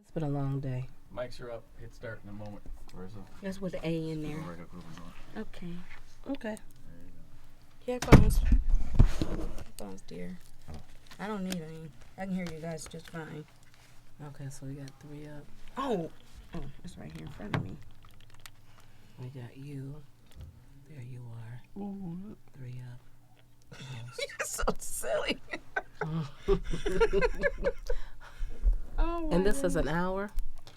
It's been a long day. Mics are up. Hit start in a moment. That's with the A in there. Okay. Okay. Headphones. Headphones, dear. I don't need any. I can hear you guys just fine. Okay, so we got 3 up. Oh, it's right here in front of me. We got you. There you are. Ooh. 3 up. You're so silly. And this is an hour.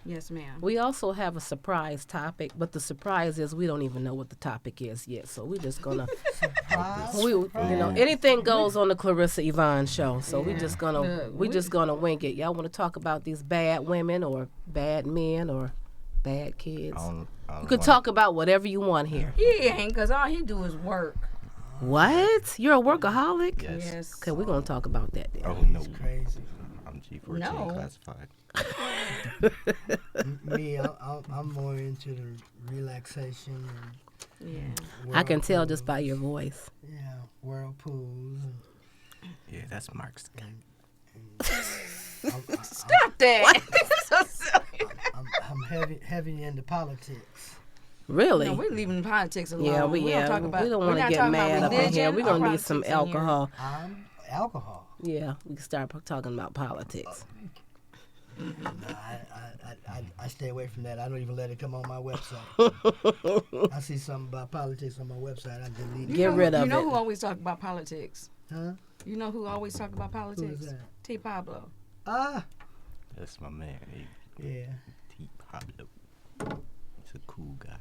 Yes, ma'am. We also have a surprise topic, but the surprise is we don't even know what the topic is yet. So we're just gonna, anything goes on the Clarissa Yvonne show. So we're just gonna wing it. Y'all want to talk about these bad women or bad men or bad kids? You can talk about whatever you want here. He ain't, cause all he do is work. What? You're a workaholic? Yes. Okay, we're gonna talk about that then. Oh no, That's crazy. I'm G14 No. classified. Me, I'm more into the relaxation and Yeah. I can tell just by your voice. whirlpools. Yeah, that's Mark's guy. Stop that. So silly. I'm heavy into politics. Really? No, we're leaving politics alone. Yeah, we don't talk about. we don't we're want to not get talking about mad up in religion here. We're or gonna need some politics in here. alcohol. I'm alcohol. Yeah, we can start talking about politics. No, I stay away from that. I don't even let it come on my website. I see something about politics on my website, I delete it. Get rid of You know it. who always talk about politics? Huh? You know who always talk about politics? Who is that? T. Pablo. Ah, That's my man. yeah. T. Pablo. He's a cool guy.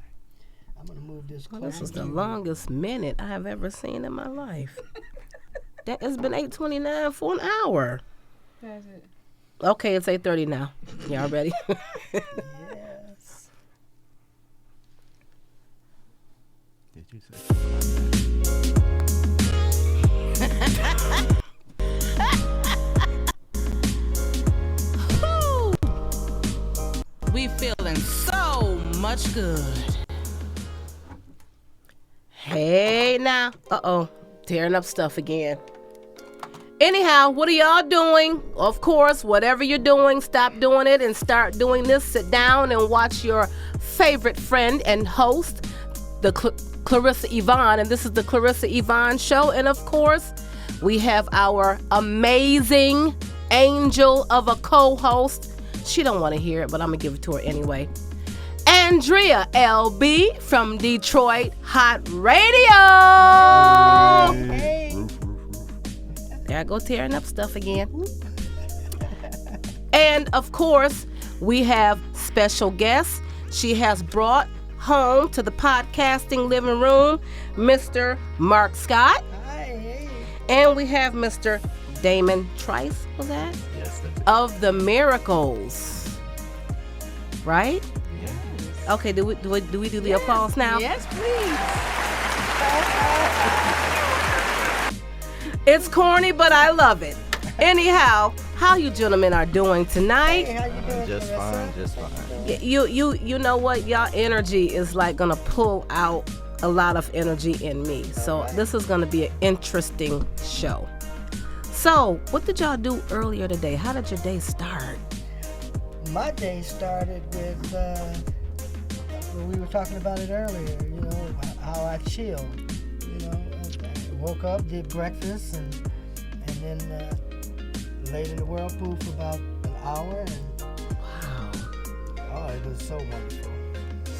I'm gonna move this Well, closer. this is the longest minute I have ever seen in my life. That has been 8:29 for an hour. That's it. Okay, it's 8:30 now. Y'all ready? Yes. Did you say? Woo! We feeling so much good. Hey now. Uh-oh. Tearing up stuff again. Anyhow, what are y'all doing? Of course, whatever you're doing, stop doing it and start doing this. Sit down and watch your favorite friend and host, the Clarissa Yvonne. And this is the Clarissa Yvonne Show. And of course, we have our amazing angel of a co-host. She don't want to hear it, but I'm going to give it to her anyway. Andrea LB from Detroit Hot Radio. Hey. There I go tearing up stuff again. And of course, we have special guests. She has brought home to the podcasting living room, Mr. Mark Scott. Hi. And we have Mr. Damon Trice, was that? Yes, that's it. Of the Miracles. Right? Yeah. Okay, do we do the applause now? Yes, please. It's corny, but I love it. Anyhow, how you gentlemen are doing tonight? Hey, how you doing? Just Clarissa? fine, just fine. You know what? Y'all energy is like gonna pull out a lot of energy in me. So this is gonna be an interesting show. So, what did y'all do earlier today? How did your day start? My day started with, well, we were talking about it earlier, you know, how I chilled. You know, I woke up, did breakfast, and then laid in the whirlpool for about an hour. And, Wow. oh, it was so wonderful.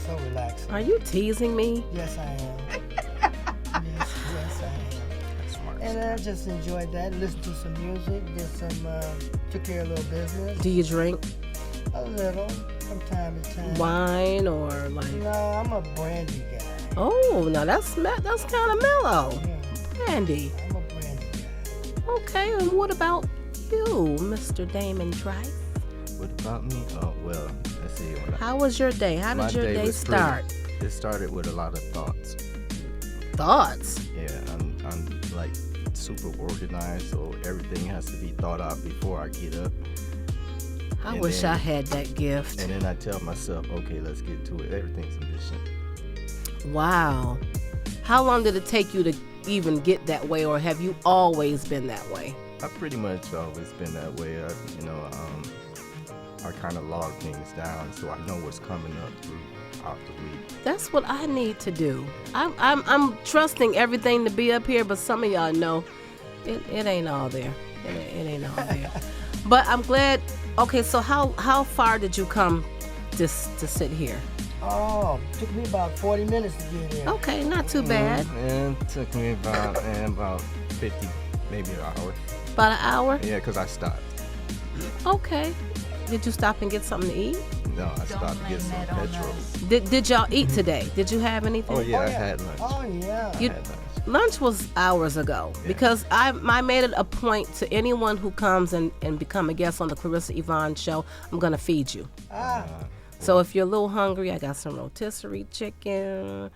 So relaxing. Are you teasing me? Yes, I am. yes, I am. That's smart. And I just enjoyed that. Listened to some music, took care of a little business. Do you drink A little, from time to time. wine or like? No, I'm a brandy guy. Oh, now that's kind of mellow. Yeah, Brandy. I'm a brandy guy. Okay, and what about you, Mr. Damon Trice? What about me? Oh, well, let's see. How was your day? How My did your day was start? It started with a lot of thoughts. Thoughts? Yeah, I'm like super organized, so everything has to be thought out before I get up. I And wish then- I had that gift. And then I tell myself, okay, let's get to it. Everything's efficient. Wow. How long did it take you to even get that way, or have you always been that way? I've pretty much always been that way. I kind of log things down so I know what's coming up throughout the week. That's what I need to do. I'm trusting everything to be up here, but some of y'all know it ain't all there. It ain't all there. But I'm glad. Okay, so how far did you come to sit here? Oh, took me about 40 minutes to get here. Okay, not too bad. And it took me about 50, maybe an hour. About an hour? Yeah, because I stopped. Okay. Did you stop and get something to eat? No, I stopped to get some petrol. Did y'all eat today? Did you have anything? Oh, yeah, I had lunch. Oh, yeah. You- I had lunch. Lunch was hours ago because I made it a point to anyone who comes and become a guest on the Clarissa Yvonne show, I'm going to feed you. So if you're a little hungry, I got some rotisserie chicken,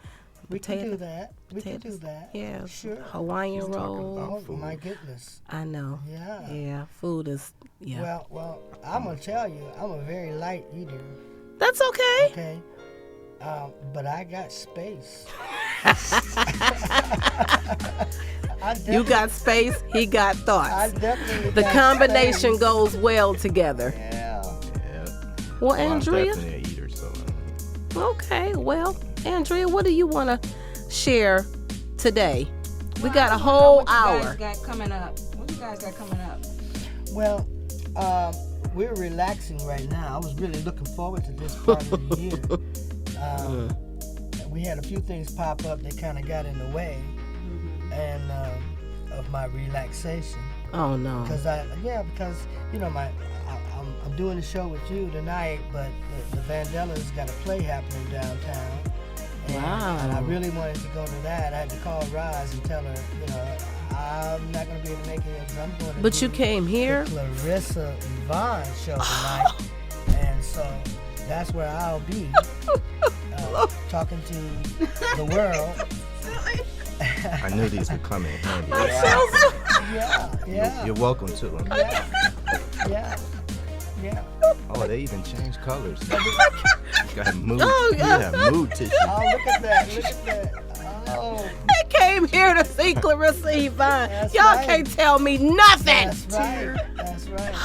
We can do that. We can do that. Yeah, Sure. Hawaiian roll. Oh, my goodness. I know. Yeah. Yeah, food is, yeah. Well, I'm going to tell you, I'm a very light eater, That's okay. okay? But I got space. You got space, he got I thoughts. definitely The got combination space. goes well together. Yeah. Yeah. Well, I'm Andrea? definitely an eater, so. Okay, well, Andrea, what do you want to share today? We got a whole What you hour. guys got coming up? What you guys got coming up? Well, we're relaxing right now. I was really looking forward to this part of the year. We had a few things pop up that kind of got in the way, and of my relaxation. Oh no. Because you know I'm doing the show with you tonight, but the Vandellas got a play happening downtown. Wow. And I really wanted to go to that. I had to call Roz and tell her, you know, I'm not going to be able to make it because I'm going to But do you came here? the Clarissa Yvonne show tonight. And so that's where I'll be, talking to the world. I knew these would come in handy. Yeah. You're welcome to them. Yeah. Oh, they even changed colors. Got mood. Oh, yeah. Yeah, mood tissue. Oh, look at that. Oh, They came here to see Clarissa Yvonne. That's Y'all right. can't tell me nothing. that's right.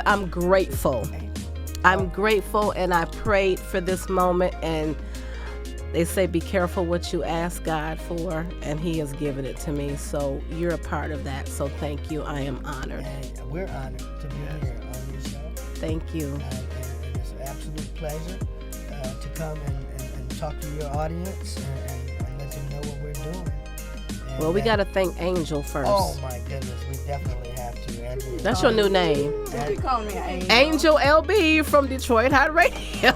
I'm grateful. I'm grateful, and I prayed for this moment, and they say be careful what you ask God for, and he has given it to me. So you're a part of that. So thank you. I am honored. And we're honored to be here on your show. Thank you. And it's an absolute pleasure to come and talk to your audience and let them know what we're doing. And Well, we got to thank Angel first. Oh my goodness, we definitely have to. Andrew, That's your new name. Don't be calling me an angel. Angel LB from Detroit Hot Radio.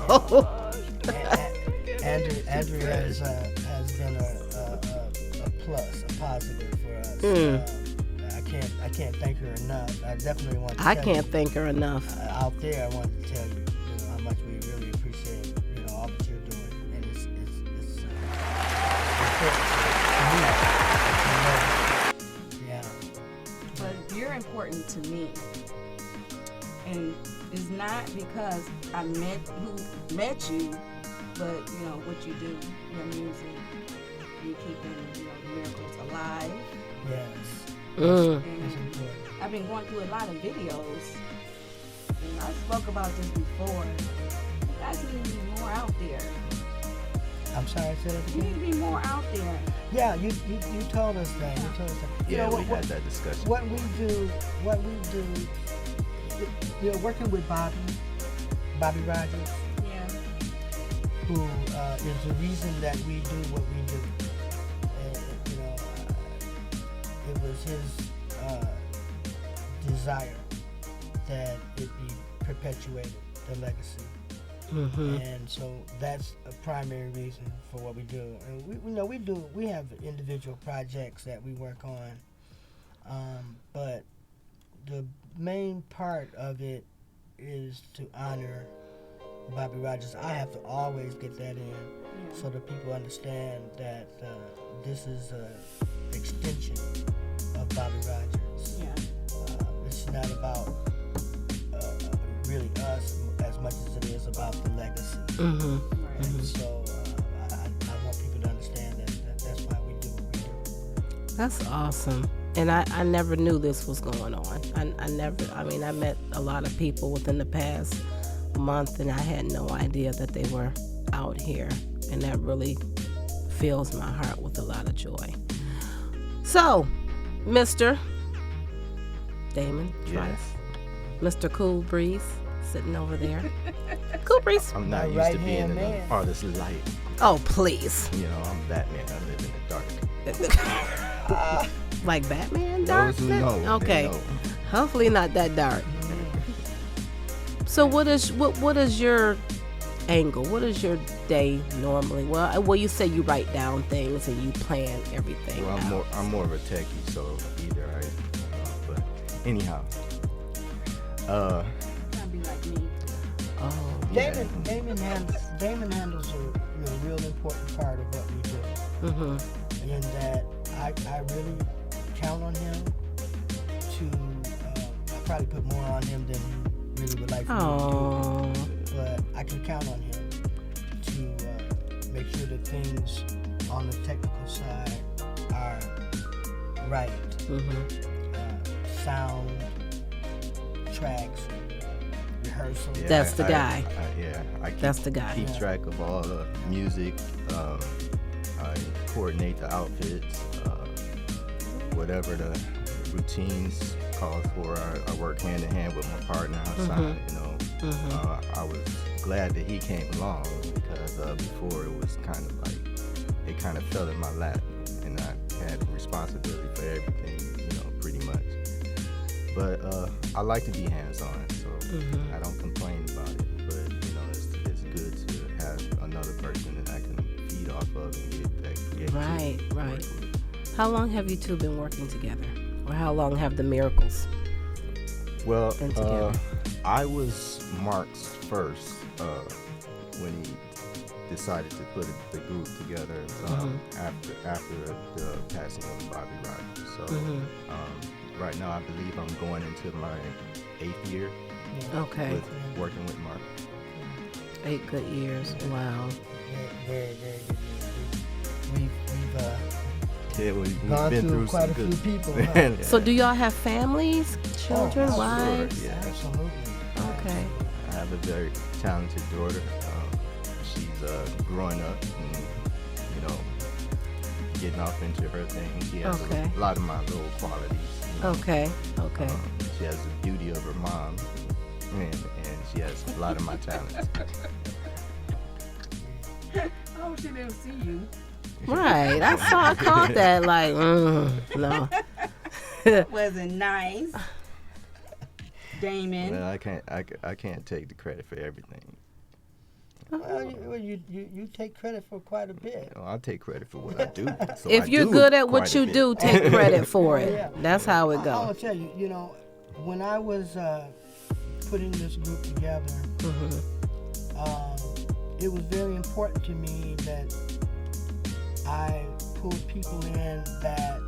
Andrew has been a plus, a positive for us. I can't thank her enough. I definitely want to. I can't thank her enough. Out there, I wanted to tell you, how much we really appreciate, all that you're doing, and it's important to me. Yeah. But you're important to me, and it's not because I met you, but what you do, your music, you keeping the miracles alive. Yes. Mm. It's And important. I've been going through a lot of videos, and I spoke about this before. You guys need to be more out there. I'm sorry, say that You again. need to be more out there. Yeah, you told us that. You told us that. Yeah, we had that discussion. What we do, working with Bobby Rogers, Yeah. who is the reason that we do what we do. And, it was his desire that it be perpetuated, the legacy. Mm-hmm. And so that's a primary reason for what we do. And we have individual projects that we work on, but the main part of it is to honor Bobby Rogers. I have to always get that in so that people understand that this is an extension of Bobby Rogers. Yeah. It's not about really us as much as it is about the legacy. Mm-hmm. And so I want people to understand that that's why we do what we do. That's awesome. And I never knew this was going on. I met a lot of people within the past month, and I had no idea that they were out here. And that really fills my heart with a lot of joy. So, Mr. Damon Trice, Mr. Cool Breeze, sitting over there. Cool Breeze. I'm not My used to being in right-hand the artist light. Oh, please. You know, I'm Batman. I live in the dark. Like Batman dark? Those who know, they Okay. know. Hopefully not that dark. So what is your angle? What is your day normally? Well, you say you write down things and you plan everything. Well, I'm more of a techie, so either but anyhow. Gotta be like me. Oh. Yeah. Damon handles a real important part of what we do. Mm-hmm. In that I really count on him to. I probably put more on him than he really would like for me Oh. to do. But I can count on him to make sure that things on the technical side are right. Mm-hmm. Sound, tracks, rehearsal. Yeah, That's the guy. I keep, That's the guy. keep track of all the music. I coordinate the outfits. Whatever the routines call for, I work hand in hand with my partner outside. Mhm. You know, Mm-hmm. I was glad that he came along because before it was kind of like it kind of fell in my lap, and I had responsibility for everything. You know, pretty much. But I like to be hands-on, so Mhm. I don't complain about it. But you know, it's good to have another person that I can feed off of and get that creativity. Right. work with. How long have you two been working together? Or how long have the Miracles Well, been together? I was Mark's first when he decided to put the group together after the passing of Bobby Rogers. So right now I believe I'm going into my 8th year Okay. with working with Mark. 8 good years. Wow. Very, very good. We've Yeah, we've gone been through quite some a good few people. Huh? So do y'all have families, children, Oh, wives? sure, yeah. Absolutely. Okay. I have a very talented daughter. She's growing up and, you know, getting off into her thing. She has Okay. a lot of my little qualities. You know. Okay. She has the beauty of her mom, and she has a lot of my talents. I hope she didn't see you. Right. I caught that like, no. Wasn't nice. Damon. Well, I can't take the credit for everything. Well, you take credit for quite a bit. You know, I'll take credit for what I do. So If I you're do good at quite what a you bit. do, take credit for it. Yeah. That's how it I goes. will tell you, you know, when I was putting this group together, it was very important to me that I pulled people in that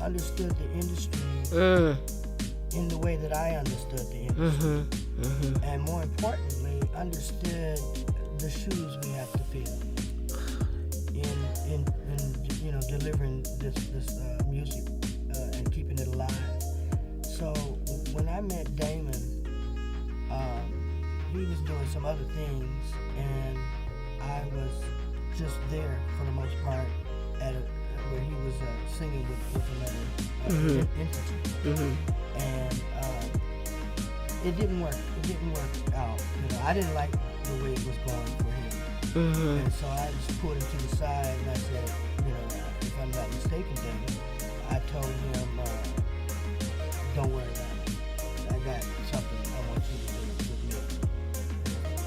understood the industry in the way that I understood the industry. And more importantly, understood the shoes we have to fill in you know, delivering this music and keeping it alive. So when I met Damon, he was doing some other things, and I was just there for the most part at where he was singing with another entity. And it didn't work. It didn't work out. You know, I didn't like the way it was going for him. And so I just pulled him to the side and I said, you know, if I'm not mistaken, Damon, I told him, don't worry about it. I got something I want you to do with me.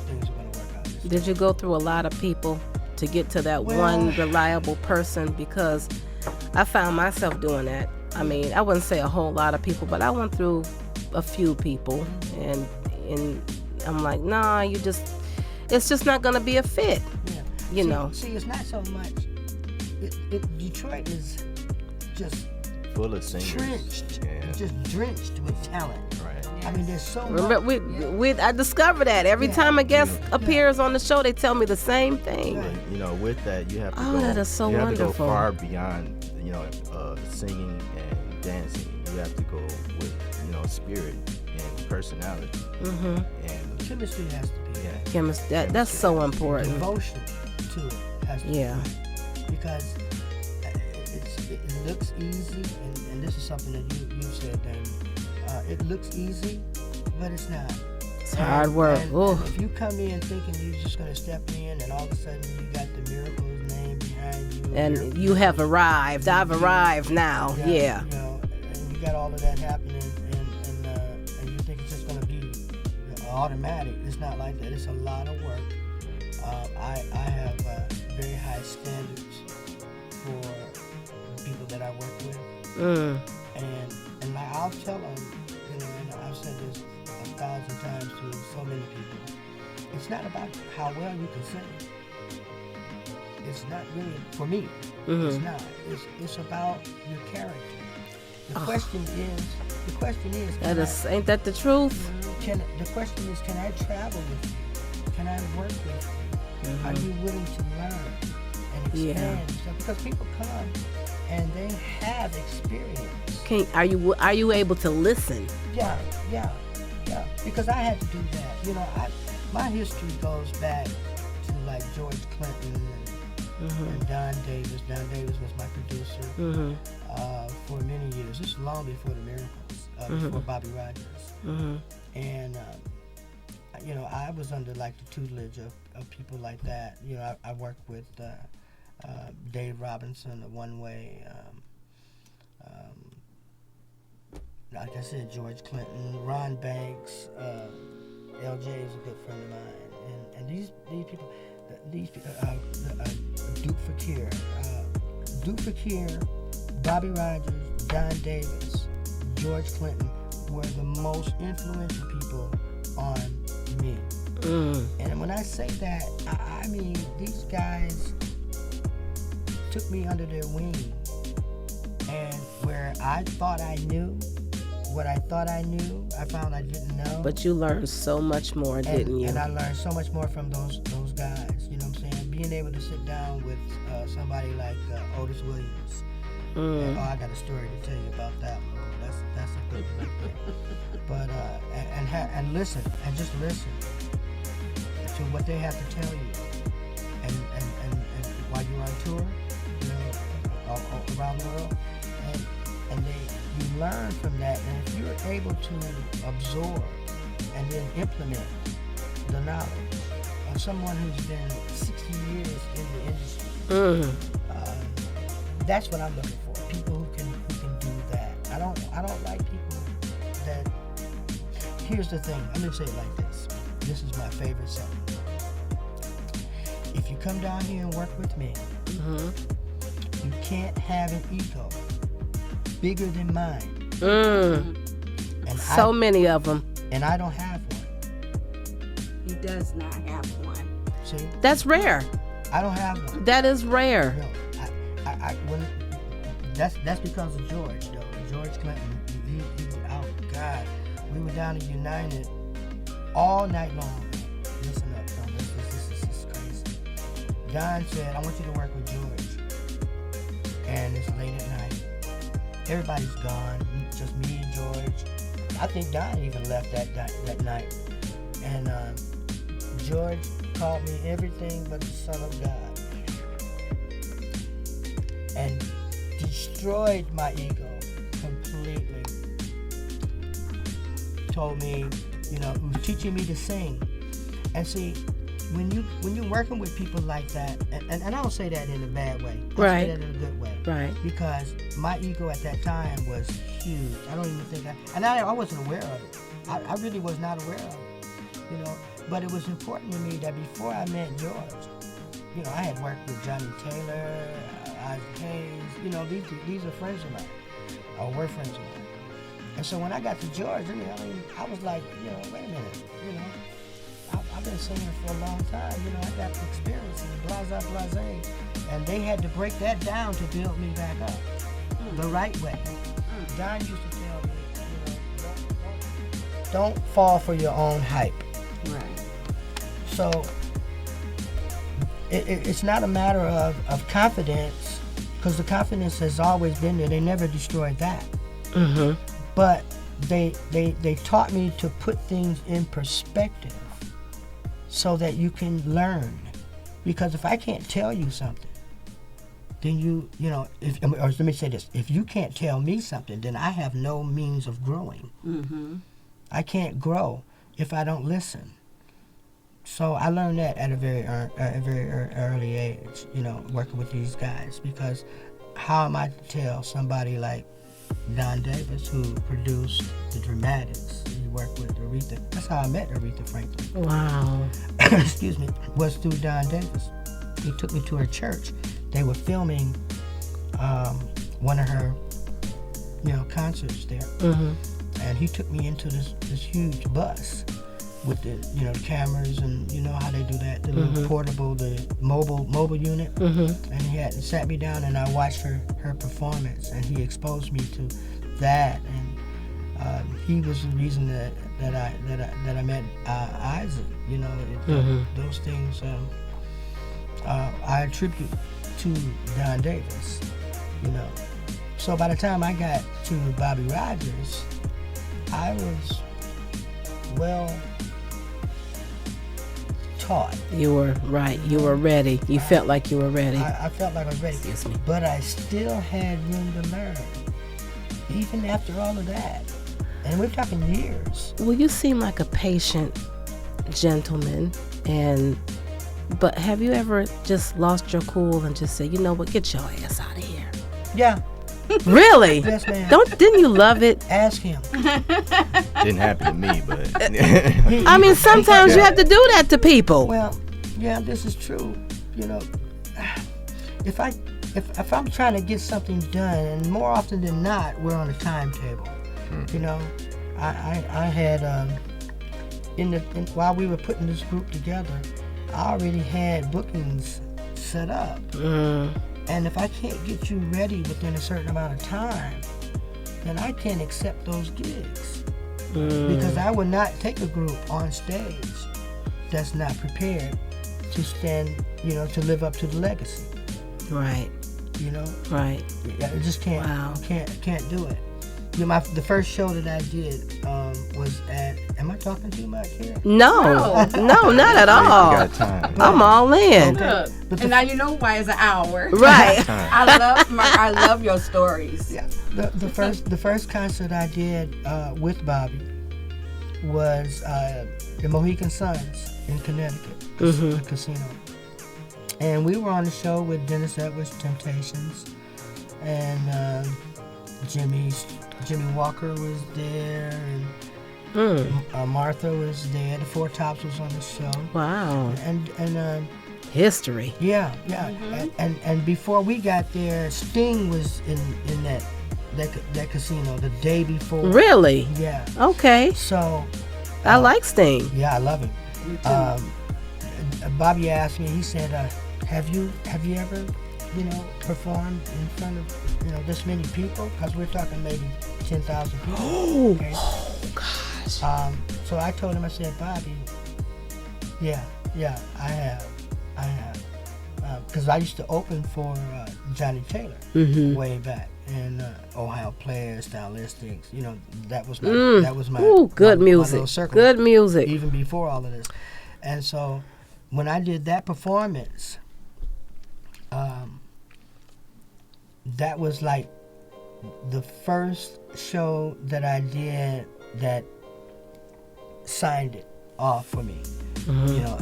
Things are going to work out. Did you go through a lot of people to get to that Well- one reliable person? Because I found myself doing that. I mean, I wouldn't say a whole lot of people, but I went through a few people, and I'm like, nah, it's just not gonna be a fit. Yeah. You know. See, it's not so much. Detroit is just Full of singers. drenched, Yeah. just drenched with talent. Right. I mean, there's so Remember, much. I discovered that every Yeah. time a guest appears on the show, they tell me the same thing. Right. You know, with that, you have to Oh, go. that is so you have wonderful. to go far beyond, you know, singing and dancing. You have to go with, spirit and personality. And Chemistry has to be there. Chemistry. That's so important. Devotion to it has to be there. Because it looks easy, and this is something that you said, Dan. It looks easy, but it's not. It's hard work. And if you come in thinking you're just going to step in and all of a sudden you got the miracles name behind you. And you have arrived. I've arrived now. Yeah. And you got all of that happening and you think it's just going to be automatic. It's not like that. It's a lot of work. I have very high standards for people that I work with. And like I'll tell them, and I've said this 1,000 times to so many people, it's not about how well you can sing. It's not really, for me, it's not. It's about your character. The question is, Ain't that the truth? the question is, can I travel with you? Can I work with you? Are you willing to learn and expand yourself? Because people come and they have experience. Are you able to listen? Yeah. Because I had to do that. My history goes back to like George Clinton and Don Davis. Don Davis was my producer for many years. This is long before the Miracles, before Bobby Rogers. And I was under like the tutelage of people like that. I worked with Dave Robinson, the One Way. Like I said, George Clinton, Ron Banks, LJ is a good friend of mine, and these people, Duke Fakir, Bobby Rogers, Don Davis, George Clinton were the most influential people on me. And when I say that, I mean these guys took me under their wing, and where I thought I knew what I thought I knew, I found I didn't know. But you learned so much more, didn't you? And I learned so much more from those guys. You know what I'm saying? Being able to sit down with somebody like Otis Williams. And, I got a story to tell you about that one. That's a good one right there. But and listen, and just listen to what they have to tell you. And while you're on tour, all around the world, and you learn from that, and if you're able to absorb and then implement the knowledge of someone who's been 60 years in the industry, that's what I'm looking for. People who can do that. I don't like people that. Here's the thing. I'm gonna say it like this. This is my favorite saying. If you come down here and work with me, you can't have an ego bigger than mine. And so many of them. And I don't have one. He does not have one. See? That's rare. I don't have one. That is rare. That's because of George, though. George Clinton. Oh God, we were down at United all night long. Listen up, son. This is crazy. Don said, "I want you to work with George," and it's late at night. Everybody's gone, just me and George. I think Don even left that night. And George called me everything but the Son of God. And destroyed my ego completely. Told me, he was teaching me to sing. And see, when you're working with people like that, and I don't say that in a bad way. I say that in a good way. Right. Because my ego at that time was huge. I don't even think I wasn't aware of it. I really was not aware of it. But it was important to me that before I met George, I had worked with Johnny Taylor, Isaac Hayes, these are friends of mine, or were friends of mine. And so when I got to George, I was like, wait a minute, I've been singing for a long time, I got the experience and blase. And they had to break that down to build me back up the right way. Don used to tell me, don't fall for your own hype. Right. So it's not a matter of confidence, because the confidence has always been there. They never destroyed that. Mm-hmm. but they taught me to put things in perspective so that you can learn. Because if I can't tell you something, then or let me say this: if you can't tell me something, then I have no means of growing. Mm-hmm. I can't grow if I don't listen. So I learned that at a very early age, working with these guys. Because how am I to tell somebody like Don Davis, who produced the Dramatics? He worked with Aretha. That's how I met Aretha Franklin. Wow. Excuse me. Was through Don Davis. He took me to her church. They were filming one of her, concerts there. Mm-hmm. And he took me into this huge bus with the cameras and how they do that, the little portable, the mobile unit. Mm-hmm. And he sat me down and I watched her performance, and he exposed me to that, and he was the reason that I met Isaac. Those things I attribute to Don Davis. So by the time I got to Bobby Rogers, I was well taught. You were right. You were ready. You felt like you were ready. I felt like I was ready. Excuse me. But I still had room to learn, even after all of that. And we're talking years. Well, you seem like a patient gentleman, but have you ever just lost your cool and just said, you know what, get your ass out of here? Yeah. Really? Yes, ma'am. Didn't you love it? Ask him. Didn't happen to me, but I mean, sometimes you have to do that to people. Well, yeah, this is true. If I'm trying to get something done, and more often than not, we're on a timetable. I had while we were putting this group together, I already had bookings set up. And if I can't get you ready within a certain amount of time, then I can't accept those gigs. Because I would not take a group on stage that's not prepared to stand, to live up to the legacy. Right. Right. I just can't. Wow. Can't do it. The first show that I did was at. Am I talking too much here? No, not at you all. got time. I'm all in. Look, and now you know why it's an hour. Right. I love your stories. Yeah. The first concert I did with Bobby was the Mohegan Suns in Connecticut, the casino. And we were on the show with Dennis Edwards, Temptations, and Jimmy Walker was there, and Martha was there. The Four Tops was on the show. Wow. And history. Yeah. And before we got there, Sting was in that casino the day before. Really? Yeah. Okay. So I like Sting. yeah, I love him. Me too. Bobby asked me. He said, "Have you ever, performed in front of this many people? Because we're talking maybe 10,000 people." Okay? Oh gosh. So I told him. I said, "Bobby, yeah, I have, because I used to open for Johnny Taylor way back." And Ohio Players, Stylistics, that was my good my music. little circle, Good music. even before all of this. And so when I did that performance, that was like the first show that I did that signed it off for me.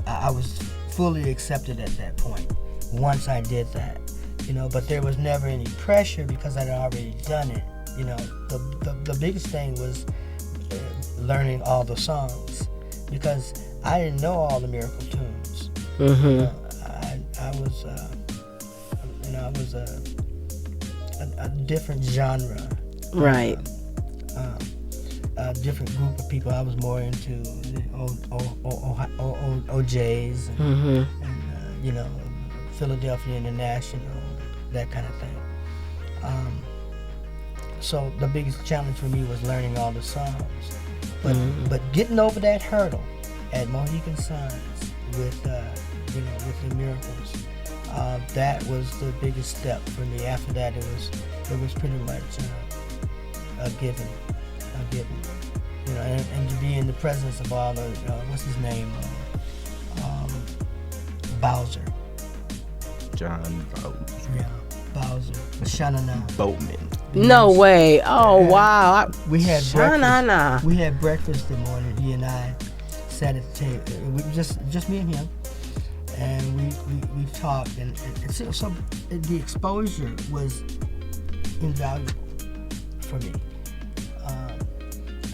I was fully accepted at that point once I did that. But there was never any pressure because I'd already done it. The biggest thing was learning all the songs because I didn't know all the Miracle tunes. I was a different genre. Right. A different group of people. I was more into OJs and Philadelphia International, that kind of thing. So the biggest challenge for me was learning all the songs, but getting over that hurdle at Mohegan Suns with the Miracles, that was the biggest step for me. After that, it was pretty much a given. You know, and to be in the presence of all the, what's his name? Bowser. John Bowser. Yeah, Bowser. Shanana. Boatman. No way. Oh, Yeah. wow. We had Shanana. breakfast. We had breakfast the morning. He and I sat at the table. We just me and him, and we talked. And so the exposure was invaluable for me.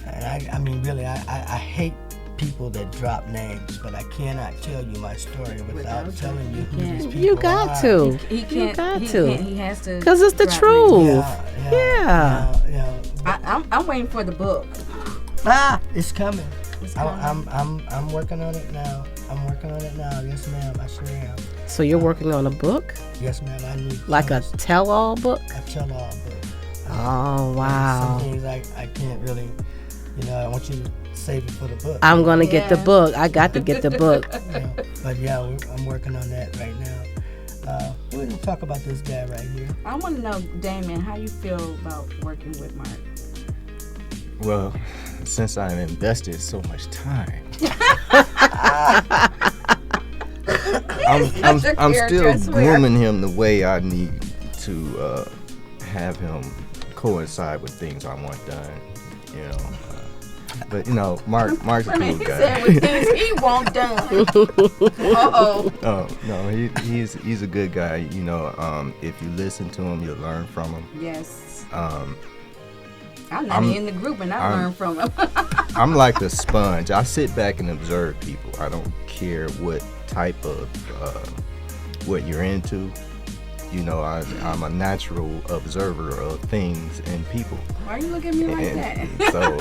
And I mean, really, I hate people that drop names, but I cannot tell you my story without telling you who these people are. You got to. He can't. You got he to. Can't, he has to. Because it's the drop truth. Yeah. I'm waiting for the book. It's coming. It's coming. I'm working on it now. Yes, ma'am. I sure am. So you're working on a book? Yes, ma'am. I need Like a tell-all book? a tell-all book. Oh, wow. Some things I can't really, I want you to save it for the book. I'm going to get the Yeah. book. I got to get the book. But yeah, I'm working on that right now. We're going to talk about this guy right here. I want to know, Damon, how you feel about working with Mark? Well, since I've invested so much time, I'm still grooming him the way I need to have him coincide with things I want done. But Mark's a cool He guy. said with things he won't done. Uh-oh. Oh no, he's a good guy. If you listen to him, you'll learn from him. Yes. Um, I'm not in the group and I learned from him. I'm like a sponge. I sit back and observe people. I don't care what type of what you're into. I'm a natural observer of things and people. Why are you looking at me like that? So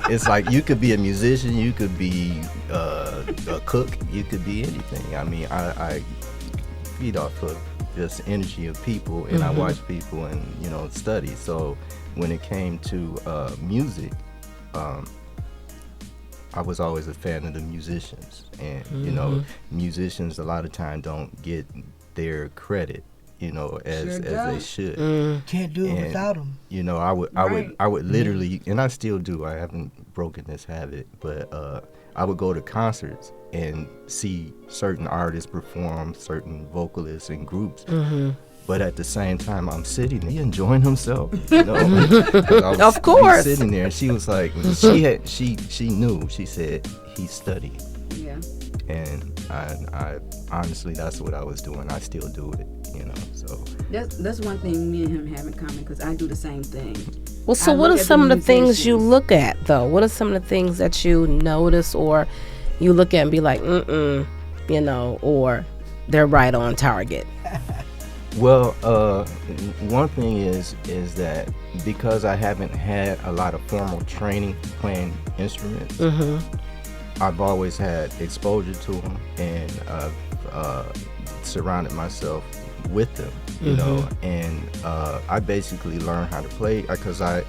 it's like you could be a musician, you could be a cook, you could be anything. I mean, I feed off of this energy of people, and I watch people and study. So when it came to music, I was always a fan of the musicians, and musicians a lot of time don't get their credit, as they should. Can't do it without them. I would literally, and I still do. I haven't broken this habit, but I would go to concerts and see certain artists perform, certain vocalists and groups. But at the same time, I'm sitting there enjoying himself. Of course. Sitting there, and she was like, she knew. She said he studied. Yeah. And I honestly, that's what I was doing. I still do it. So That's one thing me and him have in common, because I do the same thing. Well, so I what look are at some of the the things you musicians. look at, though? What are some of the things that you notice or you look at and be like, or they're right on target? Well, one thing is that because I haven't had a lot of formal training playing instruments, I've always had exposure to them, and I've surrounded myself with them, and I basically learned how to play because I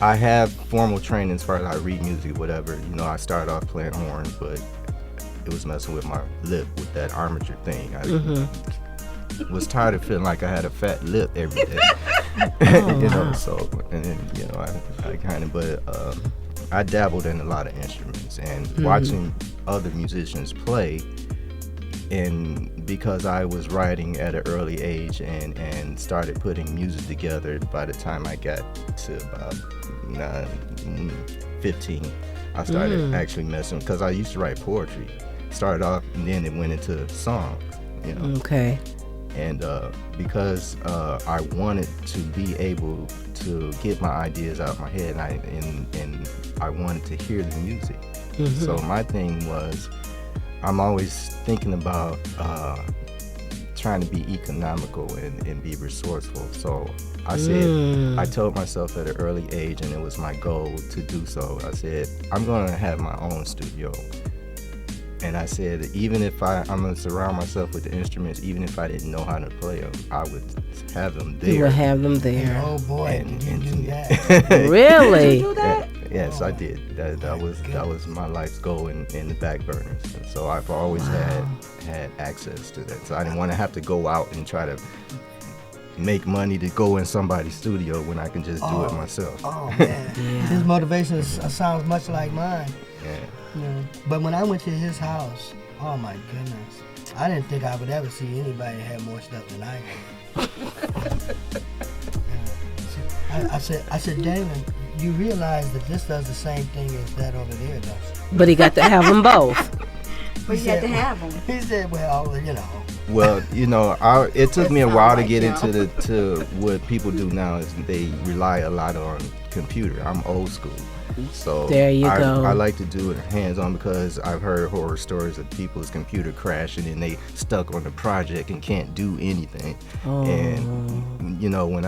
have formal training as far as I read music, whatever. I started off playing horns, but it was messing with my lip with that armature thing. I was tired of feeling like I had a fat lip every day. So, and then, I kind of, but I dabbled in a lot of instruments, and watching other musicians play, and because I was writing at an early age and started putting music together, by the time I got to about 15, I started actually messing, because I used to write poetry. Started off, and then it went into songs, Okay. And because I wanted to be able to get my ideas out of my head, and I wanted to hear the music. So my thing was, I'm always thinking about trying to be economical and be resourceful. So I said, I told myself at an early age, and it was my goal to do so, I said, I'm going to have my own studio. And I said, even if I'm going to surround myself with the instruments, even if I didn't know how to play them, I would have them there. You will have them there. Oh boy, And- did you and- do that? Really? Do that? Yes, I did. That was my life's goal in the back burners. And so I've always had access to that. So I didn't want to have to go out and try to make money to go in somebody's studio when I can just do it myself. Oh man, his motivation sounds much like mine. Yeah. You know, but when I went to his house, oh my goodness, I didn't think I would ever see anybody have more stuff than I did. I said, Damon, you realize that this does the same thing as that over there does. But he got to have them both. But you had to have them. He said, well, you know. Well, you know, it took me a It's while not to like get y'all. into to what people do now is they rely a lot on computer. I'm old school. So There you go. I like to do it hands-on because I've heard horror stories of people's computer crashing and they stuck on the project and can't do anything. Oh. And you know, when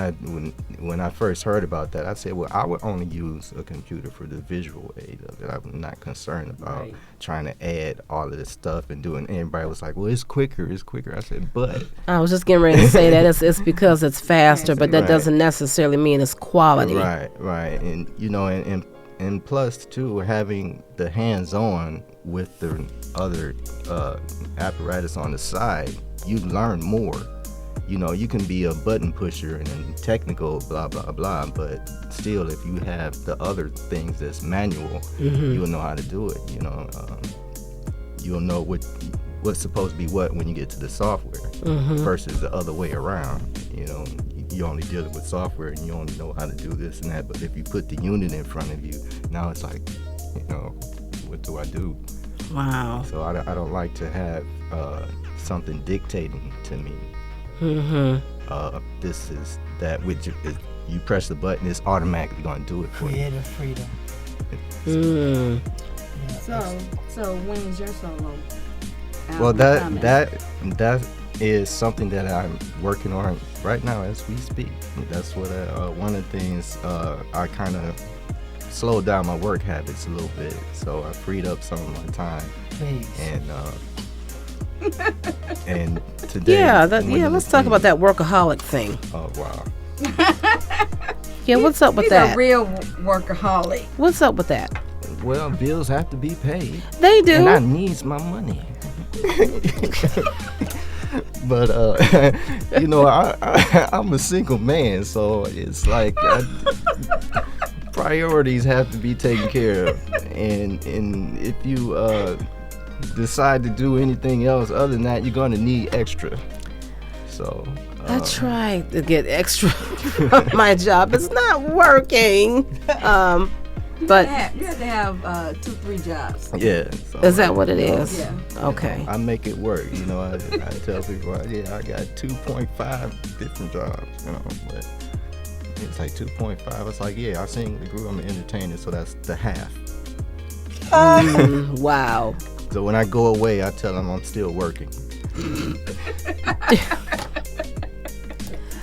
I first heard about that, I said, well, I would only use a computer for the visual aid of it. I'm not concerned about trying to add all of this stuff and doing. And everybody was like, well, it's quicker. I said, but I was just getting ready to say that it's because it's faster, but that Right. doesn't necessarily mean it's quality. Right, and you know, and plus too, having the hands-on with the other apparatus on the side, you learn more. You know, you can be a button pusher and technical, blah blah blah, but still, if you have the other things that's manual, you'll know how to do it. You know, you'll know what's supposed to be what when you get to the software versus the other way around. You know, you only dealing with software and you only know how to do this and that. But if you put the unit in front of you, now it's like, you know, what do I do? Wow. So I don't like to have something dictating to me. This is that, which is, you press the button, it's automatically going to do it for you. Creative freedom. So when's your solo Well, album coming? that is something that I'm working on right now as we speak. That's what one of the things I kind of slowed down my work habits a little bit, so I freed up some of my time. Please. And today, let's talk about that workaholic thing. Oh wow. Yeah, what's up with He's that? a real workaholic. What's up with that? Well, bills have to be paid, They do. and I needs my money. But you know, I'm a single man, so it's like priorities have to be taken care of, and if you decide to do anything else other than that, you're going to need extra. So I tried to get extra from my job. It's not working. But You have to have 2-3 jobs. yeah. So, is that what it is? Yeah. Okay. I make it work. You know, I tell people, I got 2.5 different jobs. You know, but it's like 2.5. It's like, yeah, I sing the group. I'm an entertainer, so that's the half. Wow. So when I go away, I tell them I'm still working.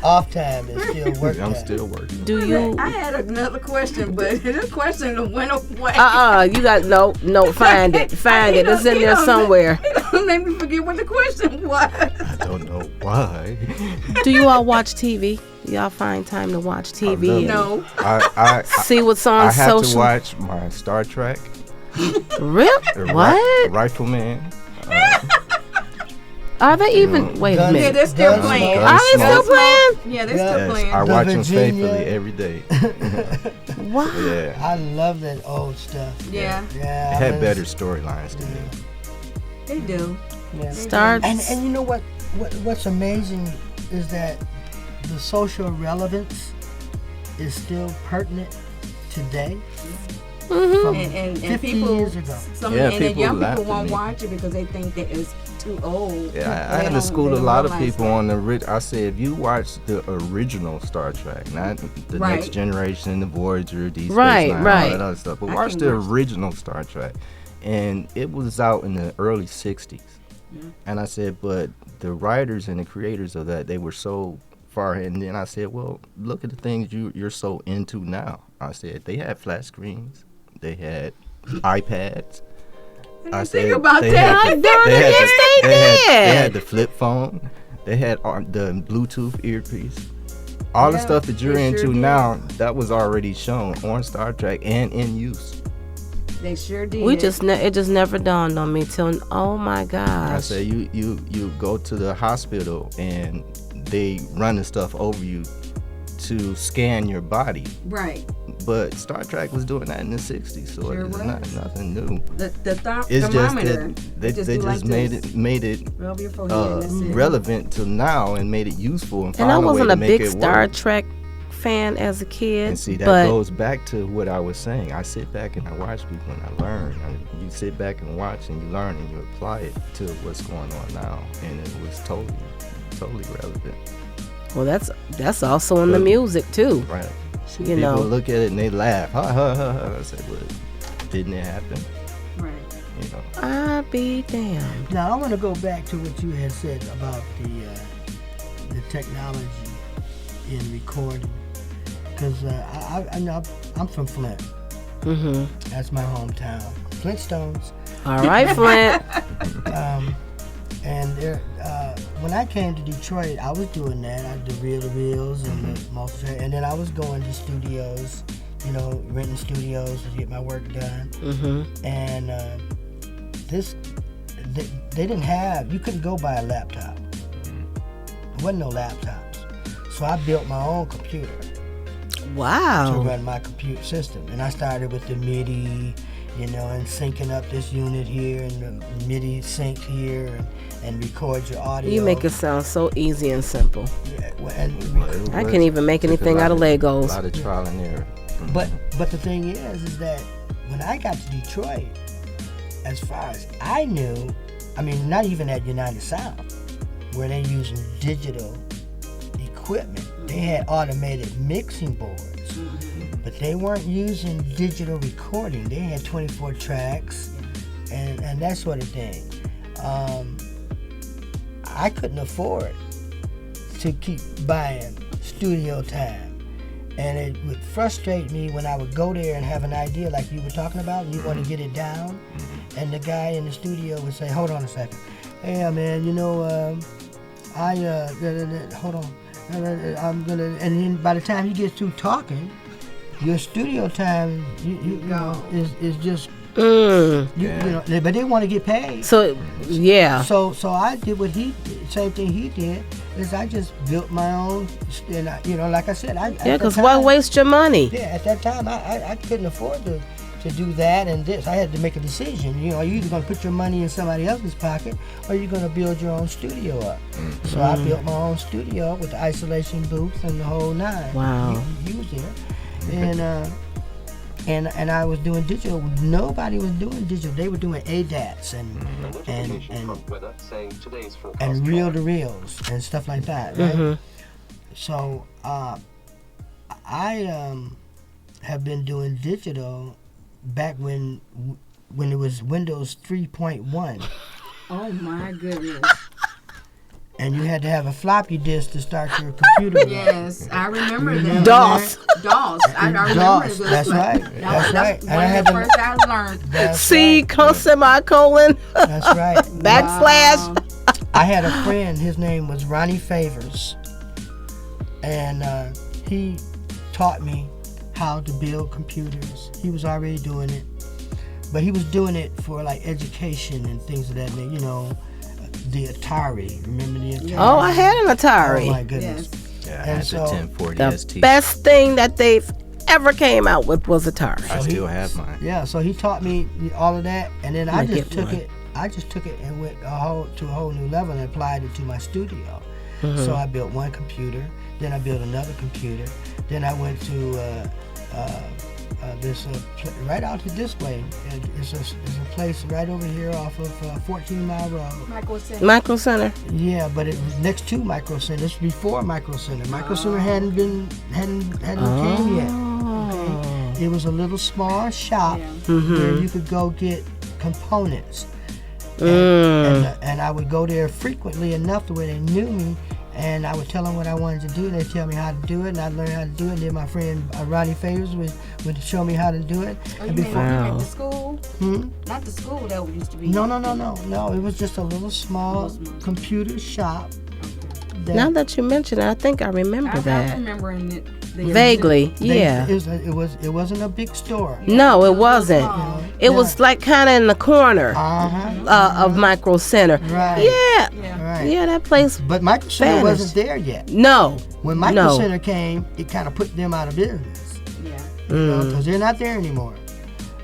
Off time is still work I'm time. still working. Do you? I had another question, but the question went away. You got no. Find it. Find it. It's in there somewhere. Don't make me forget what the question was. I don't know why. Do you all watch TV? Do y'all find time to watch TV? and No. I See what's on I have social. to watch my Star Trek. Rip? What? Rifleman. Are they even? Wait a Guns- Yeah, minute. they're still Guns- playing. Are they still playing? Yeah, they're still Yes, playing. I The watch them Virginia. faithfully every day. Wow. Yeah. I love that old stuff. Yeah, Yeah. It I had love better it. storylines to me. they do. Yeah. Start. And you know what's amazing is that the social relevance is still pertinent today. From And 50 people, years ago. Yeah, and the people young laugh people at won't me. watch it because they think that it's too old. Yeah, I They had to don't- school they a don't lot of realize people that. on the. I said, if you watch the original Star Trek, not the Right. Next Generation, the Voyager, Deep Space Right, Nine, right. all that other stuff, but I watch can the watch- original Star Trek, and it was out in the early '60s. And I said, but the writers and the creators of that, they were so far ahead. And then I said, well, look at the things you're so into now. I said, they had flat screens, they had iPads. I Think about they that. had the- Darn it, they had yes, the- they They did. had the flip phone. They had the Bluetooth earpiece. All the Yeah, stuff that you're they sure into did. now, that was already shown on Star Trek and in use. They sure did. We just it just never dawned on me till oh my I gosh. said you go to the hospital and they running stuff over you to scan your body. Right. But Star Trek was doing that in the 60s, so Sure it's was. nothing new. The It's just thermometer. that they do just like made this. it Rub your forehead, that's it. relevant to now and made it useful and And found I a way wasn't to a make big it Star work. Trek fan as a kid. And see, that but goes back to what I was saying. I sit back and I watch people and I learn. You sit back and watch and you learn and you apply it to what's going on now, and it was totally relevant. well, that's also in the But- music too. Right. You People know, look at it and they laugh. Ha ha ha ha. I said, well, didn't it happen? Right. You know. I be damned. Now I want to go back to what you had said about the technology in recording, because I know I'm from Flint. Mm-hmm. That's my hometown. Flintstones. All right, Flint. And there, when I came to Detroit, I was doing that. I did reel-to-reels and the multi-track, and then I was going to studios, renting studios to get my work done. Mm-hmm. And they didn't have. You couldn't go buy a laptop. There wasn't no laptops, so I built my own computer to Wow. run my computer system, and I started with the MIDI. And syncing up this unit here and the MIDI sync here and record your audio. You make it sound so easy and simple. Yeah, I can't even make anything out of A Legos. lot of trial and error. but the thing is that when I got to Detroit, as far as I knew, not even at United Sound, where they're using digital equipment. They had automated mixing boards. But they weren't using digital recording. They had 24 tracks and that sort of thing. I couldn't afford to keep buying studio time. And it would frustrate me when I would go there and have an idea like you were talking about, and you want to get it down, and the guy in the studio would say, hold on a second. Hey, man, hold on. I'm gonna, and then by the time he gets through talking, your studio time is just but they want to get paid. So, yeah. So I did what he did, same thing he did, is I just built my own, and like I said, Yeah, because why waste your money? Yeah, at that time I couldn't afford to do that and this. I had to make a decision. You're either gonna put your money in somebody else's pocket or you're gonna build your own studio up. So I built my own studio with the isolation booth and the whole nine. Wow. Using it. And I was doing digital. Nobody was doing digital. They were doing ADATs and reel to reels and stuff like that. Right? Mm-hmm. So I have been doing digital back when it was Windows 3.1. Oh my goodness. And you had to have a floppy disk to start your computer. Yes, I remember that. DOS. DOS. I remember DOS. this. That's right. That's right. one of the first I learned. That's C, right. semicolon, That's right. backslash. Wow. I had a friend. His name was Ronnie Favors, and he taught me how to build computers. He was already doing it, but he was doing it for like education and things of that nature. The Atari. Remember the Atari? Oh, I had an Atari. Oh my goodness. Yes. Yeah, I And had so, the 1040 The ST. best thing that they've ever came out with was Atari. I still have mine. Yeah, so he taught me all of that, and then I Might just get took one. it. I just took it and went to a whole new level and applied it to my studio. So I built one computer, then I built another computer, then I went to this right out to this way. It's a place right over here off of 14 Mile Road. Micro Center. Yeah, but it was next to Micro Center. This was before Micro Center. Micro Center hadn't came yet. Okay? It was a little small shop where you could go get components. And I would go there frequently enough to where they knew me, and I would tell them what I wanted to do. They'd tell me how to do it, and I'd learn how to do it. And then my friend Ronnie Favors would show me how to do it. Oh, you And mean before, at the school? Hmm? Not the school that used to be. No. It was just a little small computer shop. Now that you mention it, I think I remember I'm that. remembering it Vaguely, yeah. It wasn't a big store. No, it wasn't. small. It was like kind of in the corner Uh-huh. of Micro Center. Right. Yeah. Yeah. Right. Yeah, that place. But Micro Center Vanished. wasn't there yet. No. When Micro No. Center came, it kind of put them out of business. Yeah. Because they're not there anymore.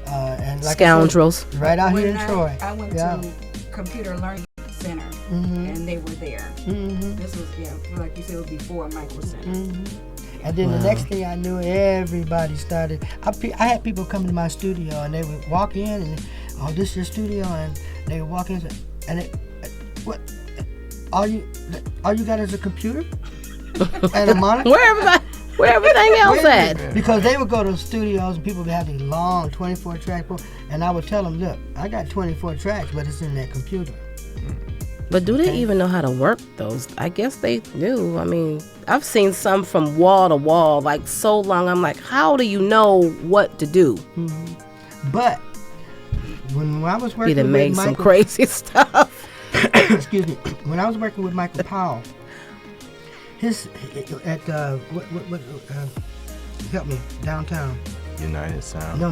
And like I said, Scoundrels. right out here When in Troy. I went Yeah. to Computer Learning Center, Mhm. and they were there. Mhm. This was, like you said, it was before Micro Center. Mhm. And then the next thing I knew, everybody started. I had people come to my studio and they would walk in and, oh, this is your studio, and they would walk in and they, what? All you got is a computer and a monitor? Where everything else at? Because they would go to studios and people would have these long 24 track, and I would tell them, look, I got 24 tracks, but it's in that computer. But do they even know how to work those? I guess they do. I mean, I've seen some from wall to wall, like so long. I'm like, how do you know what to do? But when I was He working done with made some Michael, crazy stuff. excuse me, when I was working with Michael Powell, his at what help me, downtown. United Sound. No,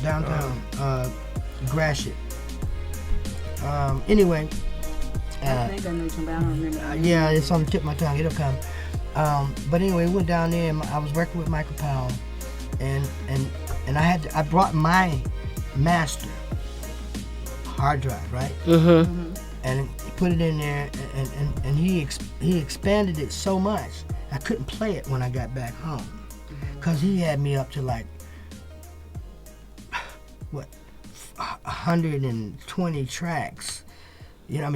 downtown, Gratiot. Anyway. I think I know something, but I don't remember. Yeah, it's on the tip of my tongue. It'll come. But anyway, we went down there, and I was working with Michael Powell, and I brought my master hard drive, right? Mm-hmm. And put it in there, and he expanded it so much I couldn't play it when I got back home, cause he had me up to like 120 tracks. You know,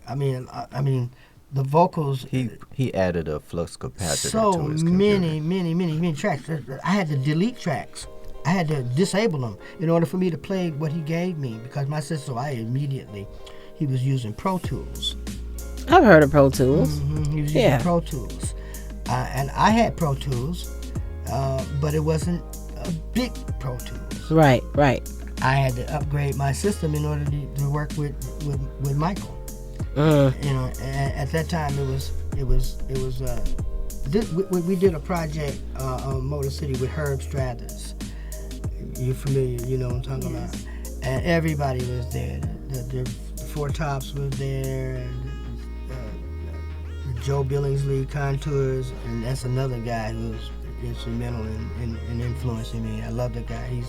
I mean, the vocals. He added a flux capacitor So to his computer. many tracks. I had to delete tracks. I had to disable them in order for me to play what he gave me, because my sister, he was using Pro Tools. I've heard of Pro Tools. He was using Yeah. Pro Tools. And I had Pro Tools, but it wasn't a big Pro Tools. Right. I had to upgrade my system in order to work with Michael. You know, at that time we did a project on Motor City with Herb Strathers. You're familiar, you know what I'm talking about. And everybody was there. The Four Tops was there, and Joe Billingsley Contours, and that's another guy who was instrumental in influencing me. I love the guy. He's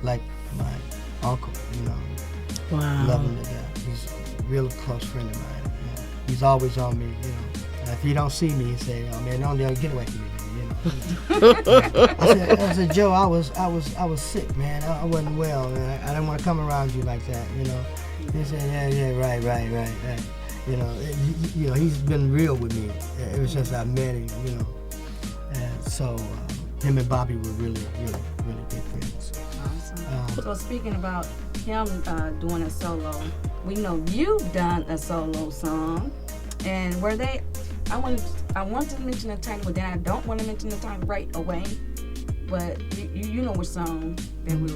like my uncle, you know. Wow. Love him to death. He's a real close friend of mine. You know. He's always on me, you know. If you don't see me, he say, "Oh man, don't get away from me," you know. I said, Joe, I was sick, man. I wasn't well, man. I didn't want to come around you like that, you know. He said, yeah, right. You know, he's been real with me ever since I met him, you know. And so him and Bobby were really good friends. Awesome. So speaking about him doing a solo, we know you've done a solo song, and were they? I want to mention the title, but then I don't want to mention the title right away. But you know which song that I'm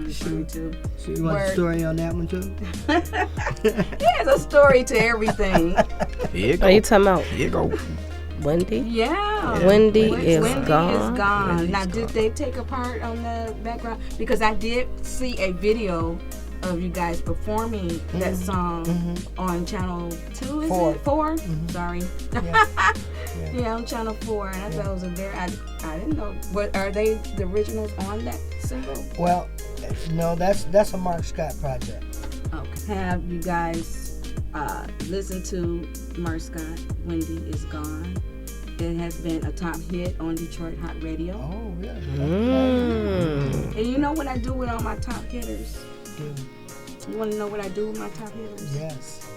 referring to. So you want a story on that one too? There's a story to everything. Here you go. Are you talking about Here you go. Wendy? Yeah. Wendy Wendy is is gone. gone. Now, Wendy's did gone. they take a part on the background? Because I did see a video of you guys performing that song on channel 2, is Four. it? 4? Sorry. Yeah. Yeah, on channel 4. And I thought it was a very, I didn't know. What, are they the originals on that single? Well, no, that's a Mark Scott project. Okay. Have you guys listened to Mark Scott, Wendy is Gone? It has been a top hit on Detroit Hot Radio. Oh, really? Mm. And you know what I do with all my top hitters? Dude, You want to know what I do with my top hitters? yes.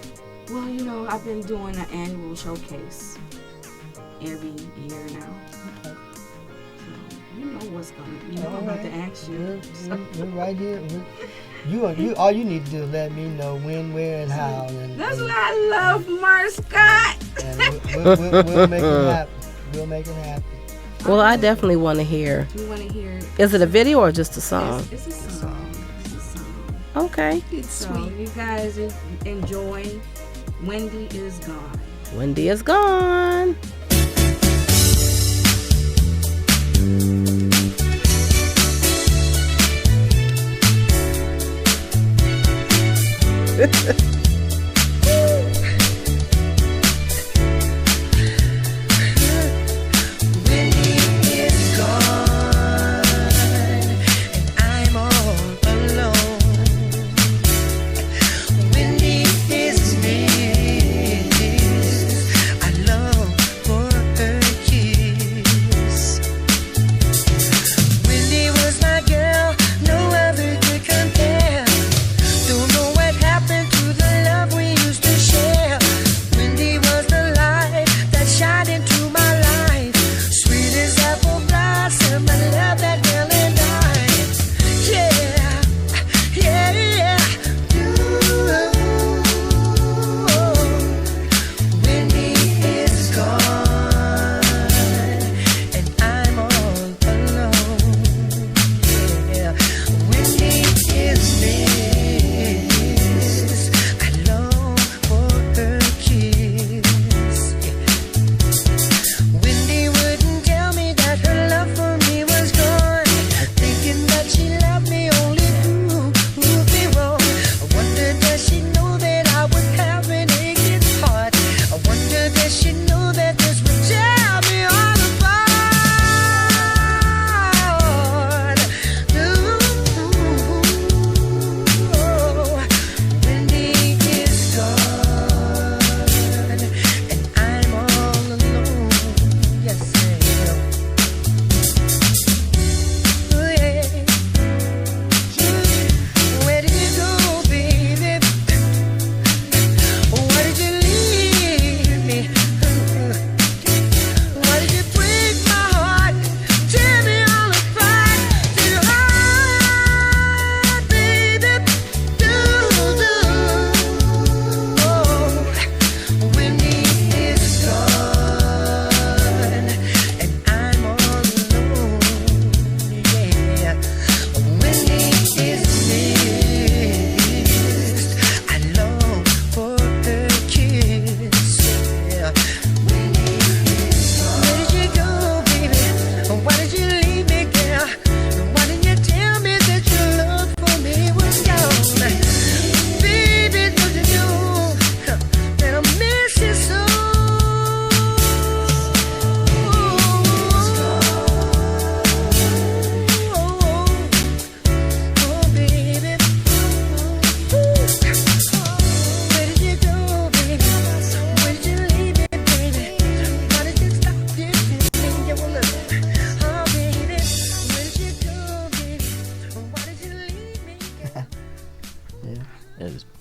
Well, you know, I've been doing an annual showcase every year now. Okay. So you know what's going to be. I'm about to ask you. We're right here. You all you need to do is let me know when, where, and how. And, That's why I love Mark Scott. and we'll make it happen. We'll make it happen. Well, I definitely want to hear. You want to hear it? Is it a video or just a song? It's a song. It's a song. Okay. So you guys enjoy Wendy is Gone. Wendy is gone.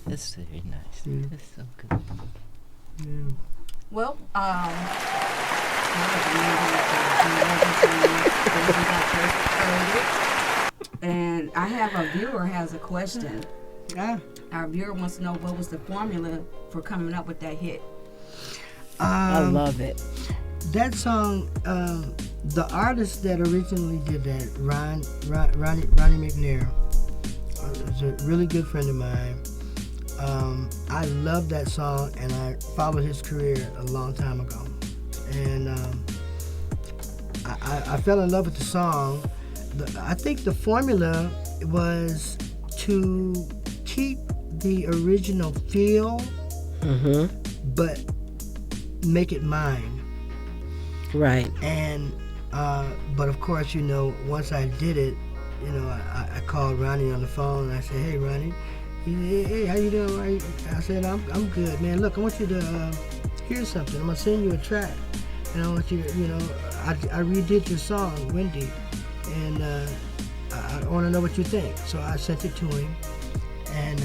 It's very nice. It's so good. Well, and I have a viewer has a question. Our viewer wants to know what was the formula for coming up with that hit. I love it. That song, the artist that originally did that, Ronnie McNair, is a really good friend of mine. I love that song, and I followed his career a long time ago. And I fell in love with the song. I think the formula was to keep the original feel, but make it mine. Right. And but of course, once I did it, I called Ronnie on the phone and I said, "Hey, Ronnie, hey, how you doing?" Right? I said, "I'm good, man. Look, I want you to hear something. I'm gonna send you a track, and I want you to, I redid your song, Wendy, and I want to know what you think." So I sent it to him, and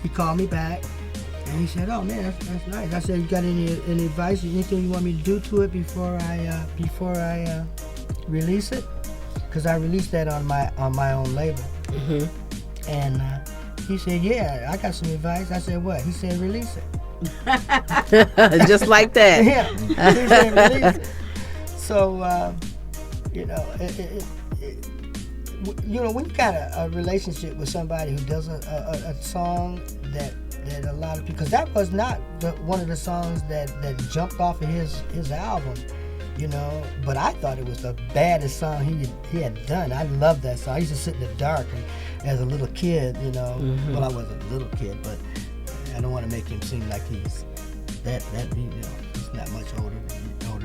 he called me back. And he said, "Oh man, that's nice." I said, "You got any advice? Anything you want me to do to it before I release it? Because I released that on my own label." And he said, "Yeah, I got some advice." I said, "What?" He said, "Release it." Just like that. Yeah. He said, "Release it." So when you got a relationship with somebody who does a song that a lot of people, because that was not one of the songs that jumped off of his album. you know. But I thought it was the baddest song he had done. I loved that song. I used to sit in the dark and, as a little kid, you know. Well, I wasn't a little kid, but I don't want to make him seem like he's that you know, he's not much older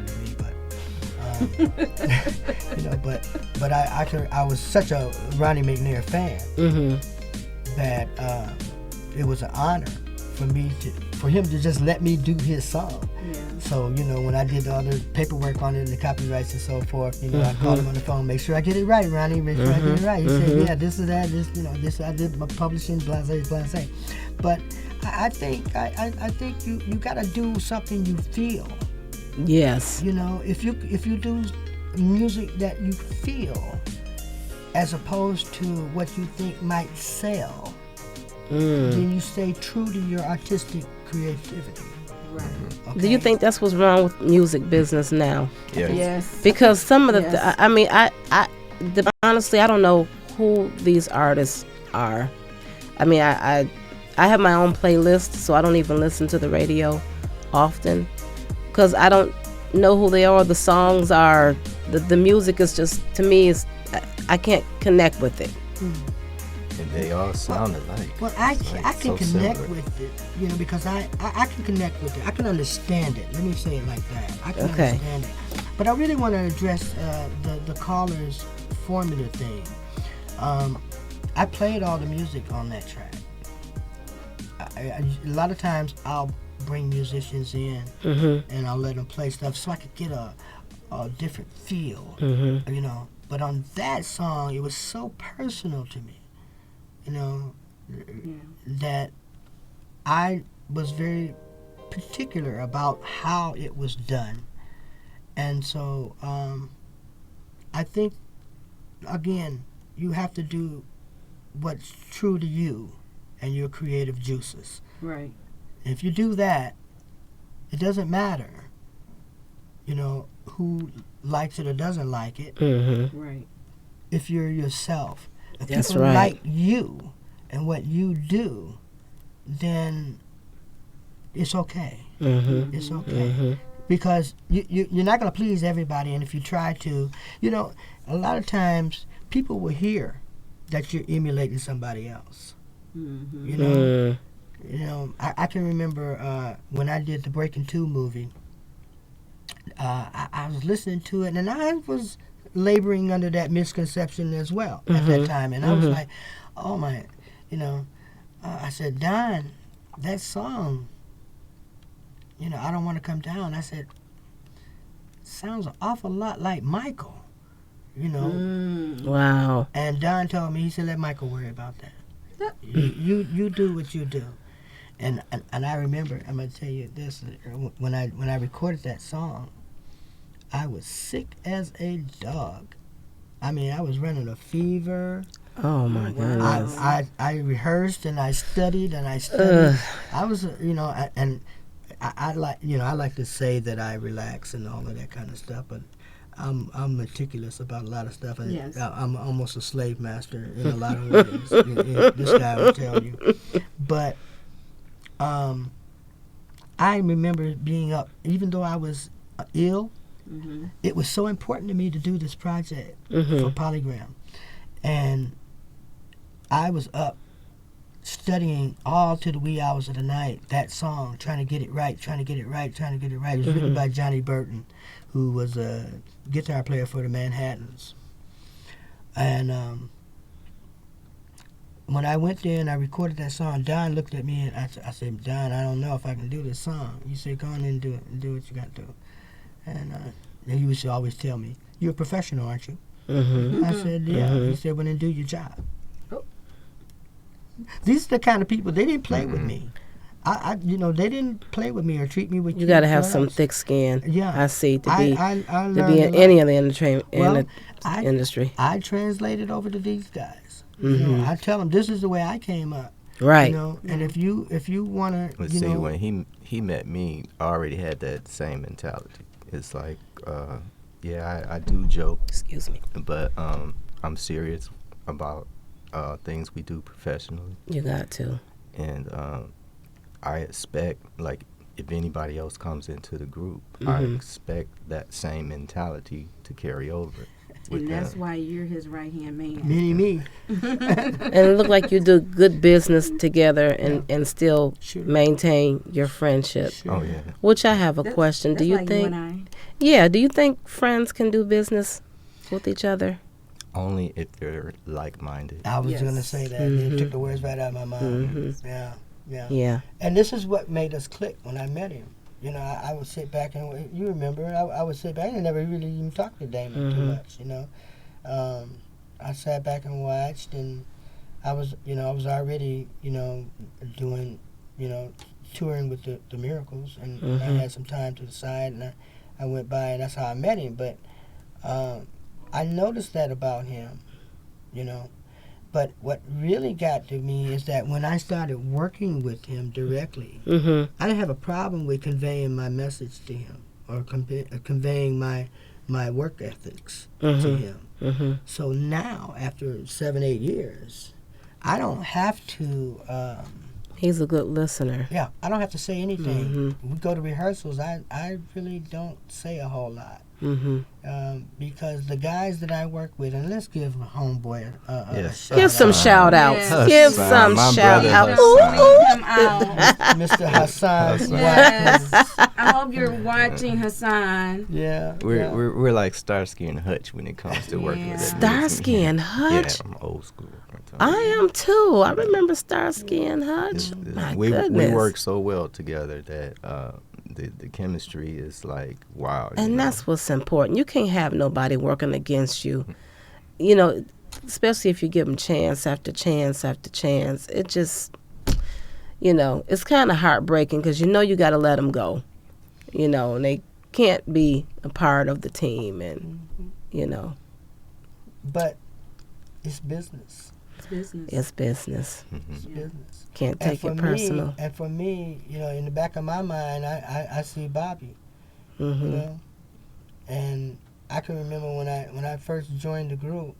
than me, but you know, but I was such a Ronnie McNair fan that it was an honor for him to just let me do his song. Yeah. So, you know, when I did all the paperwork on it and the copyrights and so forth, you know, I called him on the phone, make sure I get it right, Ronnie, make sure I get it right. He said, yeah, this is that, this, you know, this I did my publishing, blase. But I think you gotta do something you feel. Yes. You know, if you do music that you feel, as opposed to what you think might sell, then you stay true to your artistic creativity. Right. Okay? Do you think that's what's wrong with music business now? Yeah. Yes. Because some of the, Yes. I mean, honestly, I don't know who these artists are. I mean, I have my own playlist, so I don't even listen to the radio often because I don't know who they are. The songs are, the music is just, to me, I can't connect with it. And they all sound alike. Well, I It's like can so connect similar. with it, you know, because I can connect with it. I can understand it. Let me say it like that. I can Okay. understand it. But I really want to address the caller's formula thing. I played all the music on that track. A lot of times I'll bring musicians in and I'll let them play stuff so I could get a different feel, you know. But on that song, it was so personal to me, you know, that I was very particular about how it was done. And so I think, again, you have to do what's true to you and your creative juices. Right. If you do that, it doesn't matter, you know, who likes it or doesn't like it. Right. If you're yourself, if That's people right. like you and what you do, then it's okay. It's okay. Because you're not going to please everybody, and if you try to, you know, a lot of times people will hear that you're emulating somebody else. You know, I can remember when I did the Breaking 2 movie, I was listening to it, and I was laboring under that misconception as well at that time, and I was like, oh my, you know, I said, Don, that song, you know, I Don't Want to Come Down, I said, sounds an awful lot like Michael, you know. Wow. And Don told me, he said, let Michael worry about that. You do what you do. And I remember, I'm going to tell you this, when I recorded that song, I was sick as a dog. I mean, I was running a fever. Oh my goodness. I rehearsed and I studied and I I was, you know, I like, you know, I like to say that I relax and all of that kind of stuff, but I'm meticulous about a lot of stuff, and Yes. I'm almost a slave master in a lot of ways. This guy will tell you. But I remember being up, even though I was ill. It was so important to me to do this project for Polygram, and I was up studying all to the wee hours of the night that song, trying to get it right. It was written by Johnny Burton, who was a guitar player for the Manhattans. And when I went there and I recorded that song, Don looked at me and I said, Don, I don't know if I can do this song. He said, go on and do it and do what you got to do. And he used to always tell me, you're a professional, aren't you? I said, yeah. He said, well, then do your job. These are the kind of people, they didn't play with me. You know, they didn't play with me or treat me with You got to have some class. thick skin. Yeah. I see, to be I to learned be a in lot. any of the industry. I translated over to these guys. You know, I tell them this is the way I came up. Right. You know, and if you want to, But you see, know, when he met me, I already had that same mentality. It's like, yeah, I do joke, Excuse me. but I'm serious about things we do professionally. You got to. And I expect, like, if anybody else comes into the group, I Mhm. expect that same mentality to carry over with And that's them. why you're his right hand man. Me. And it looked like you do good business together and still Sure. maintain your friendship. Sure. Oh yeah. Which I have a That's- question. Do that's you like think? You and Yeah. Do you think friends can do business with each other? Only if they're like-minded. I was Yes. going to say that. Mhm. It took the words right out of my mouth. Mhm. Yeah. Yeah. And this is what made us click when I met him. You know, I would sit back and you remember I would sit back and never really even talked to Damon too Mhm. much. You know, I sat back and watched, and I was already doing touring with the Miracles, and I Mhm. had some time to the side, and I went by, and that's how I met him. But I noticed that about him, you know. But what really got to me is that when I started working with him directly, Mhm. I didn't have a problem with conveying my message to him or conveying my work ethics to Mhm. him. Mhm. So now, after 7-8 years, I don't have to. He's a good listener. Yeah, I don't have to say anything. Mhm. We go to rehearsals. I really don't say a whole lot. Mhm. Because the guys that I work with, and let's give Homeboy a Yes. shout Give some out. shout outs. Yes. Give Hassan, some my shout brother outs. Hassan. Leave him out. Mr. Hassan. Hassan. Yes. I hope you're watching, Hassan. Yeah. We're like Starsky and Hutch when it comes to working with that Starsky music. and Hutch. Yeah, I'm old school. I am too. I remember Starsky and Hutch. My we goodness. work so well together that the chemistry is like wow. you And know. that's what's important. You can't have nobody working against you. You know, especially if you give them chance after chance after chance. It just, it's kind of heartbreaking because you got to let them go. And they can't be a part of the team. And, But it's business. It's business. it's business. It's business. Can't take it personal. And for me, in the back of my mind, I see Bobby. Hmm. You know, and I can remember when I first joined the group.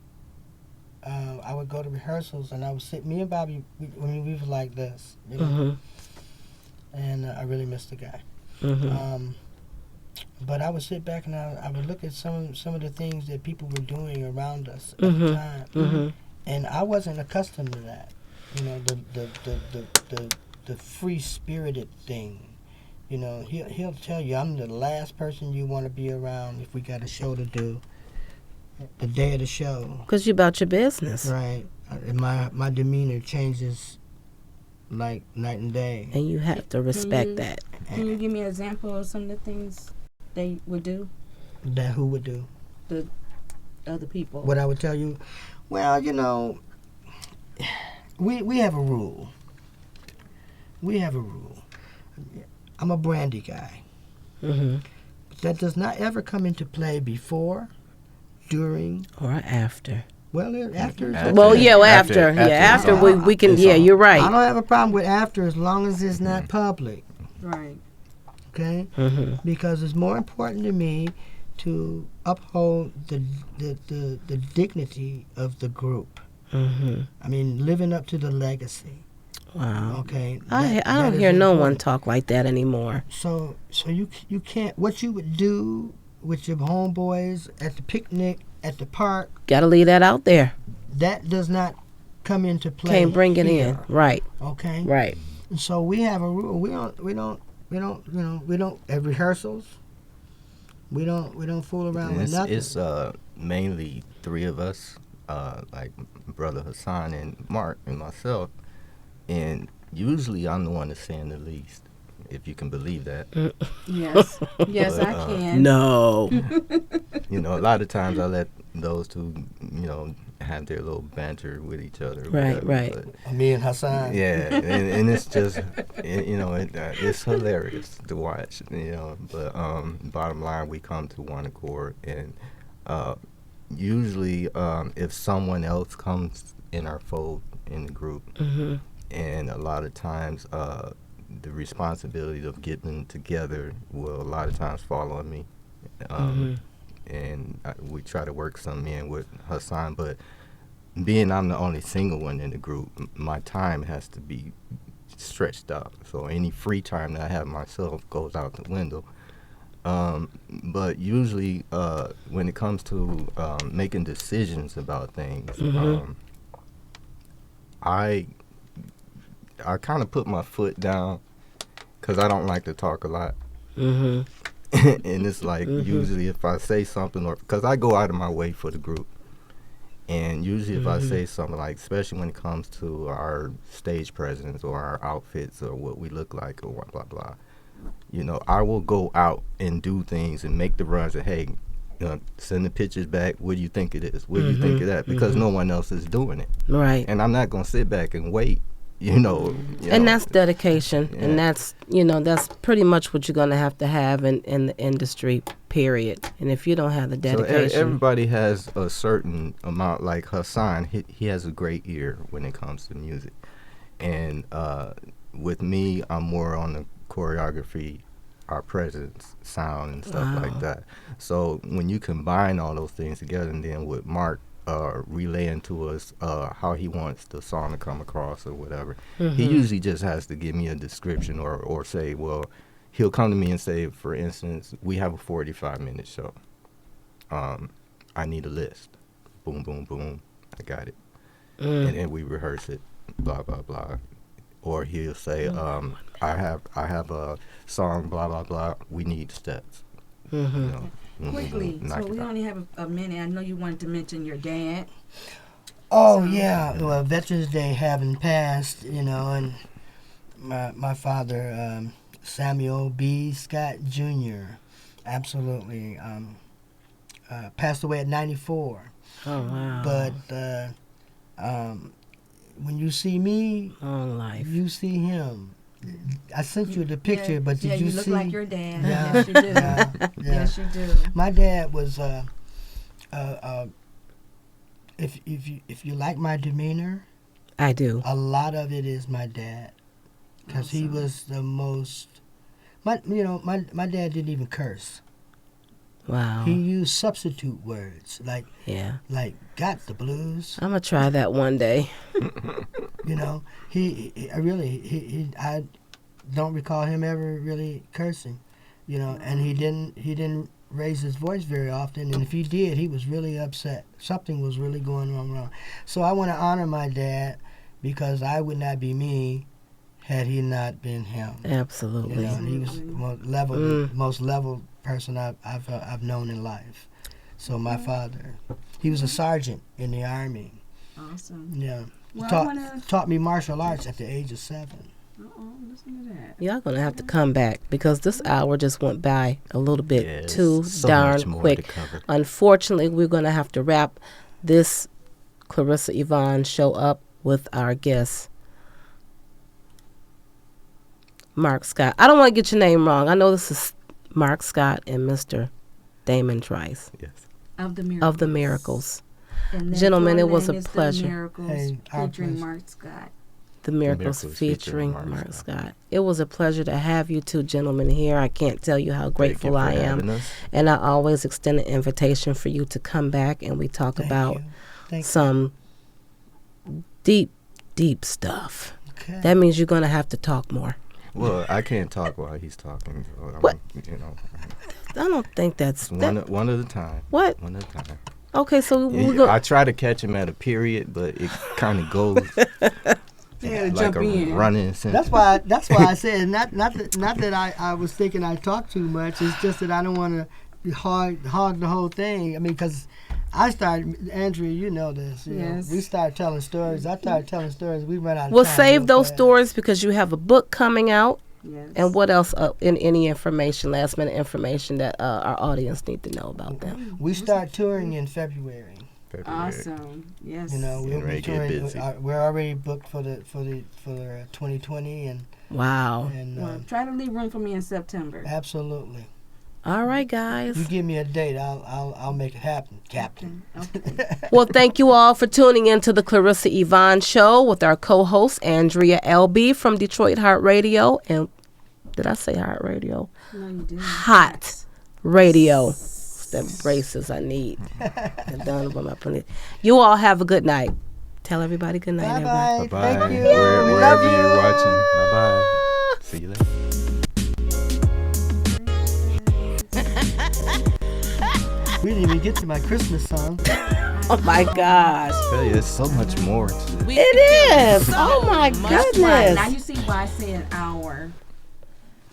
I would go to rehearsals, and I would sit. Me and Bobby, we were like this, Hmm. and I really missed the guy. Hmm. But I would sit back and I would look at some of the things that people were doing around us at Mhm. the time, Hmm. and I wasn't accustomed to that. The free spirited thing. He'll tell you I'm the last person you want to be around if we got a show to do. The day of the show, Because you about your business. right? And my demeanor changes like night and day. And you have to respect you- that. Can you give me an example of some of the things they would do? That who would do? Other people. What I would tell you, well, we have a rule. We have a rule. I'm a brandy guy. Hmm. But that does not ever come into play before, during, Or after. after. After. Well, yeah, After- after. after Yeah, after it's we can. it's Yeah, on. you're I right. don't have a problem with after as long as it's not public, Right. okay? Hmm. Because it's more important to me to uphold the dignity of the group. Hmm. I mean, living up to the legacy, Wow. okay? I That don't is hear no one important. talk like that anymore. So you can't. What you would do with your homeboys at the picnic at the park, Got to leave that out there. that does not come into play. Can't bring it in. here, Right. Okay. Right. And so we have a rule. We don't at rehearsals. We don't fool around with nothing. It's mainly three of us, like brother Hassan and Mark and myself, and usually I'm the one that's saying the least, if you can believe that. Yes. Yes, But, I can. No. A lot of times I let those two, have their little banter with each other. or Right, whatever, right. but- Me and Hassan. yeah, and it's just, it's hilarious to watch, But bottom line, we come to one accord, and usually if someone else comes in our fold in the group, Hmm. and a lot of times the responsibility of getting together will a lot of times fall on me. And we try to work something in with Hassan, but being I'm the only single one in the group, my time has to be stretched out. So any free time that I have myself goes out the window. But usually, when it comes to making decisions about things, I kind of put my foot down because I don't like to talk a lot. And it's like usually if I say something, or because I go out of my way for the group, and usually if I say something, like especially when it comes to our stage presence or our outfits or what we look like or what blah blah, you know, I will go out and do things and make the runs and, hey, you know, send the pictures back. What do you think it is? What do you think of that? Because no one else is doing it. Right. And I'm not going to sit back and wait, you know. And that's dedication. Yeah. And that's, you know, that's pretty much what you're going to have in the industry, period. And if you don't have the dedication. So everybody has a certain amount, like Hassan, he has a great ear when it comes to music. And with me, I'm more on the choreography, our presence, sound, and stuff like that. So when you combine all those things together, and then with Mark relaying to us how he wants the song to come across or whatever, he usually just has to give me a description or say, well, he'll come to me and say, for instance, we have a 45-minute show. I need a list. Boom, boom, boom. I got it. And then we rehearse it, blah, blah, blah. Or he'll say, I have a song, blah, blah, blah. We need steps. You know, Quickly, so we only have a minute. I know you wanted to mention your dad. Oh, yeah. Well, Veterans Day having passed, you know, and my father, Samuel B. Scott Jr., absolutely passed away at 94. Oh, wow. But when you see me, you see him. I sent you the picture, but did you see? Yeah, you look like your dad. Yeah. Yes, you do. Yeah. Yes, you do. My dad was, if you like my demeanor, I do. a lot of it is my dad, because he was the most. My dad didn't even curse. Wow. He used substitute words like got the blues. I'm gonna try that one day. You know, I don't recall him ever really cursing, you know, and he didn't raise his voice very often, and if he did, he was really upset. Something was really going wrong. So I want to honor my dad, because I would not be me had he not been him. Absolutely. You know, and he was the most level person I've known in life. So my father, he was a sergeant in the Army. Awesome. Yeah. Well, taught me martial arts at the age of 7. Listen to that. Y'all gonna have to come back, because this hour just went by a little bit too so darn much more quick. to cover. Unfortunately, we're gonna have to wrap this Clarissa Yvonne show up with our guest, Mark Scott. I don't want to get your name wrong. I know this is Mark Scott and Mr. Damon Trice. Yes. Of the Miracles. And Gentlemen, it full was a name is pleasure. The Miracles, featuring Mark Scott. The Miracles featuring Mark Scott. It was a pleasure to have you two gentlemen here. I can't tell you how grateful I am. And I always extend an invitation for you to come back and we talk about some deep, deep stuff. Okay. That means you're going to have to talk more. Well, I can't talk while he's talking. So what? You know. I don't think that's... One at a time. What? One at a time. Okay, so I try to catch him at a period, but it kind of goes... Yeah, like jump in. Running sentence. That's why I said not that I was thinking I talk too much. It's just that I don't want to hog the whole thing. I mean, because I started, Andrea, you know this. Yes. We started telling stories. I started telling stories. We ran out of time. We'll save those stories because you have a book coming out. Yes. And what else? In any information, last minute information that our audience need to know about them. We start touring in February. Awesome. Yes. You know, we'll be touring. We're already booked for 2020 and. Wow. And try to leave room for me in September. Absolutely. All right, guys. You give me a date, I'll make it happen, Captain. Okay. Well, thank you all for tuning in to the Clarissa Yvonne Show with our co-host Andrea LB from Detroit Heart Radio. And did I say Heart Radio? No, you didn't. Hot Radio. The braces I need. You all have a good night. Tell everybody good night. Bye-bye. Bye-bye. Thank you. Wherever you're watching. Bye-bye. See you later. We didn't even get to my Christmas song. Oh my gosh. I tell you, there's so much more to this. It is. Oh my That's right. Now goodness. you see why I say an hour.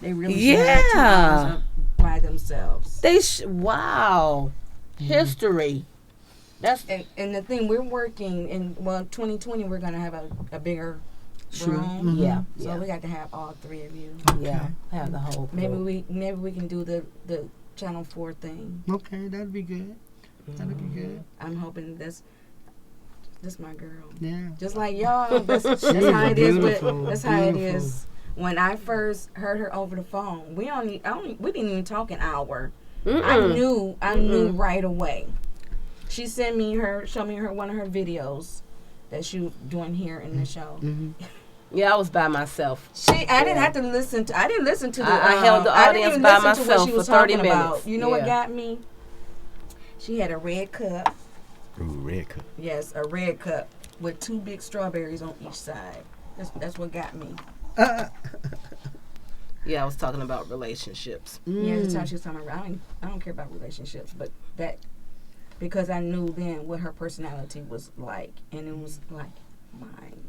They really should Yeah. have 2 hours up by themselves. Wow. History. That's And the thing, we're working in 2020. We're gonna have a bigger Sure. room. yeah. So Yeah. we got to have all 3 of you. Yeah. Have the whole. Maybe we can do the Channel 4 thing. Okay, that'd be good. That'd be good. I'm hoping this my girl. Yeah. Just like y'all. That's She's how it is. beautiful, That's how it beautiful. is. When I first heard her over the phone, we didn't even talk an hour. I knew right away. She showed me one of her videos that she was doing here in the show. Mm-hmm. Yeah, I was by myself. I didn't have to listen to. I didn't listen to the. I held the I didn't audience even by listen to what myself she for was 30 talking about. minutes. You know what Yeah. got me? She had a red cup. Ooh, red cup. Yes, a red cup with 2 big strawberries on each side. That's what got me. Yeah, I was talking about relationships. Yeah, that's how she was talking about. I don't care about relationships, but that because I knew then what her personality was like, and it was like mine,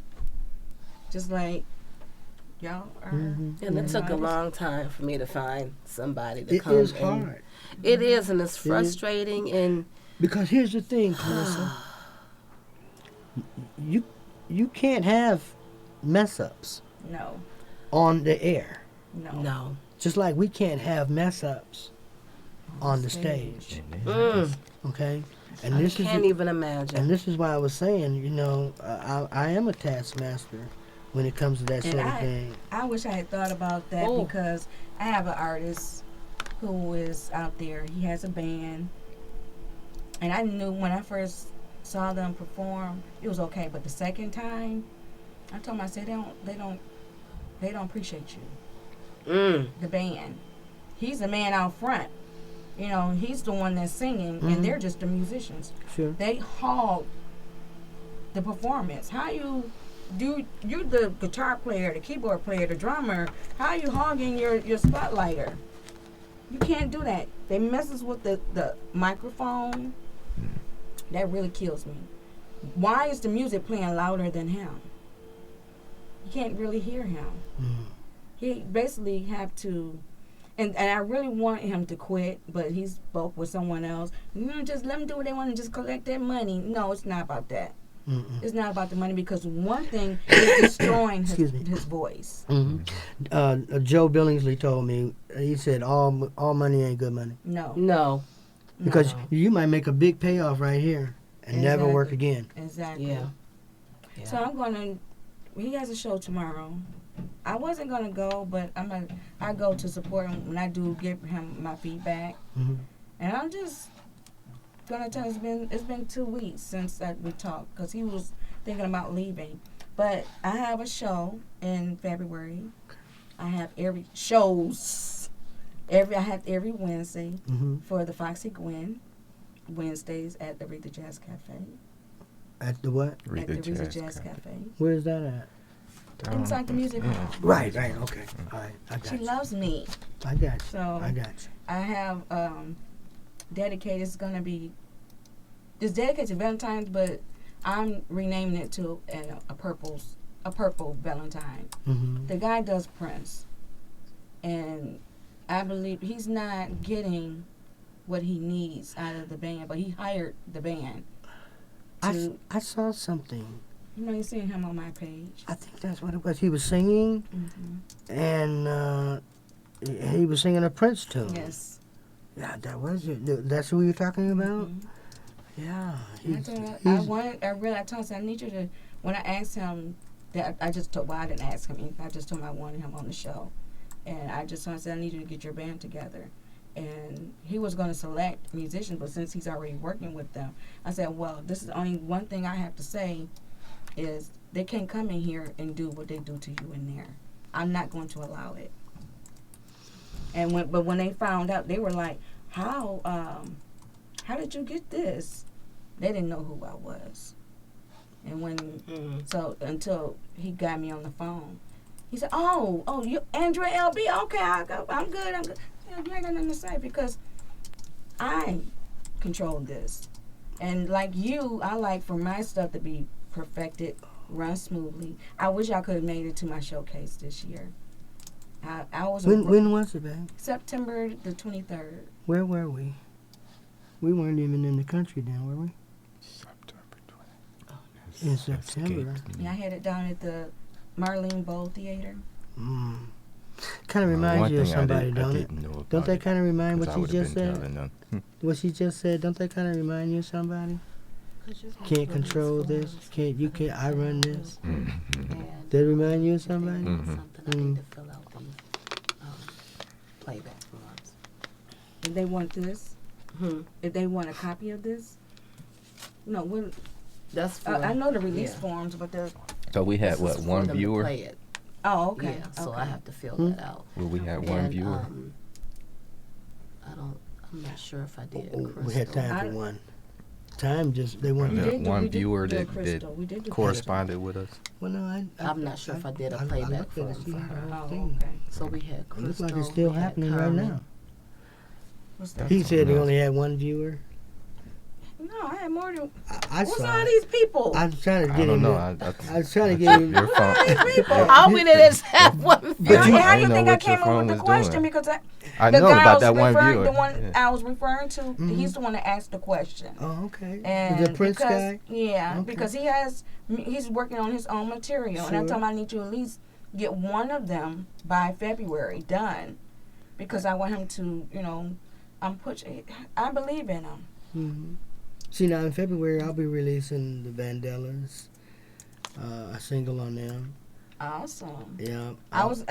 just like y'all are. Mm-hmm. And it took a long time for me to find somebody to It come. is and- hard. It is, and it's is. frustrating. And Because here's the thing, Clarissa. you can't have mess ups No, on the air. no. Just like we can't have mess ups on the stage. Okay? And I this is can't even imagine. and this is why I was saying, I am a taskmaster when it comes to that And sort of thing. I wish I had thought about that Oh. because I have an artist who is out there. He has a band, and I knew when I first saw them perform, it was okay. But the second time, I told him, I said, they don't appreciate you. The band. He's the man out front. You know, he's the one that's singing, and they're just the musicians. Sure. They hog the performance. How you're the guitar player, the keyboard player, the drummer. How you hogging your spotlighter? You can't do that. They messes with the microphone. That really kills me. Why is the music playing louder than him? You can't really hear him. He basically have to, and I really want him to quit, but he spoke with someone else. Just let them do what they want and just collect their money. No, it's not about that. It's not about the money because one thing is destroying his voice. Joe Billingsley told me, he said, all money ain't good money. No. Because you might make a big payoff right here and never work again. Exactly. Yeah. So I'm gonna. He has a show tomorrow. I wasn't gonna go, but I go to support him when I do give him my feedback. And I'm just gonna tell you, it's been 2 weeks since we talked because he was thinking about leaving. But I have a show in February. I have every Wednesday for the Foxy Gwen Wednesdays at the Rita Jazz Cafe. At the what? At the Rita Jazz Cafe. Where is that at? Inside the music hall. Right, okay. All right, I got She you. loves me. I got you. So I got you. I have dedicated. It's dedicated to Valentine's, but I'm renaming it to a purple Valentine. The guy does Prince, and I believe he's not getting what he needs out of the band, but he hired the band. I saw something. You know, you're seeing him on my page. I think that's what it was. He was singing, and he was singing a Prince tune. Yes. Yeah, that was it. That's who you're talking about? Yeah. I told him, I told him, I need you to, when I asked him, I didn't ask him anything. I just told him I wanted him on the show. And I just told him, I said, I need you to get your band together. And he was going to select musicians, but since he's already working with them, I said, well, this is only one thing I have to say is they can't come in here and do what they do to you in there. I'm not going to allow it. And when they found out, they were like, how did you get this? They didn't know who I was. And until he got me on the phone, He said, "Oh, you Andrea LB? Okay, I'm good. I'm good. You ain't got nothing to say because I control this, and like you, I like for my stuff to be perfected, run smoothly. I wish I could have made it to my showcase this year. I was When was it, babe? September the 23rd. Where were we? We weren't even in the country then, were we? September 20th. In September. Yeah, I had it down at the Marlene Bowl Theater. Kind of reminds you of somebody, I don't it? didn't know about Don't that it, kind of remind 'cause what I you would've just been said? telling them. What she just said, don't that kind of remind you of somebody? Can't control this. Can't. I run this. That remind you of somebody? Something I need to fill out the playback forms. If they want this, if they want a copy of this, no, what? That's for. I know the release yeah. forms, but the So we had This is for one them to viewer. play it. okay. Yeah, so okay. I have to fill that out. Well, we had one And, viewer. I'm not sure if I did. We had Crystal. time for one. Time just, they want We Yeah, did do- one we did viewer do a that Crystal. We did do corresponded with us. Well, no, I'm not sure if I did a I playback looked at it, for see her. the whole Oh, thing. okay. So we had It Crystal. looks like it's still we had happening right Carmen. now. What's that? He said he else. only had one viewer. No, I had more than. I What's saw all it. these people? I was trying to I get don't him. know. I was trying to get him. Your phone. All we did is have one view. How you- do I you didn't know think I what your came up phone with the was question? doing. Because I the know guy I about was that one referring, viewer. the one Yeah. I was referring to, he's the one that asked the question. Oh, okay. And The Prince because, guy? yeah, Okay. because he's working on his own material, and I Sure. told him I need to at least get one of them by February done, because I want him to, I believe in him. Mm-hmm. See, now in February, I'll be releasing the Vandellas, a single on them. Awesome. Yeah. I was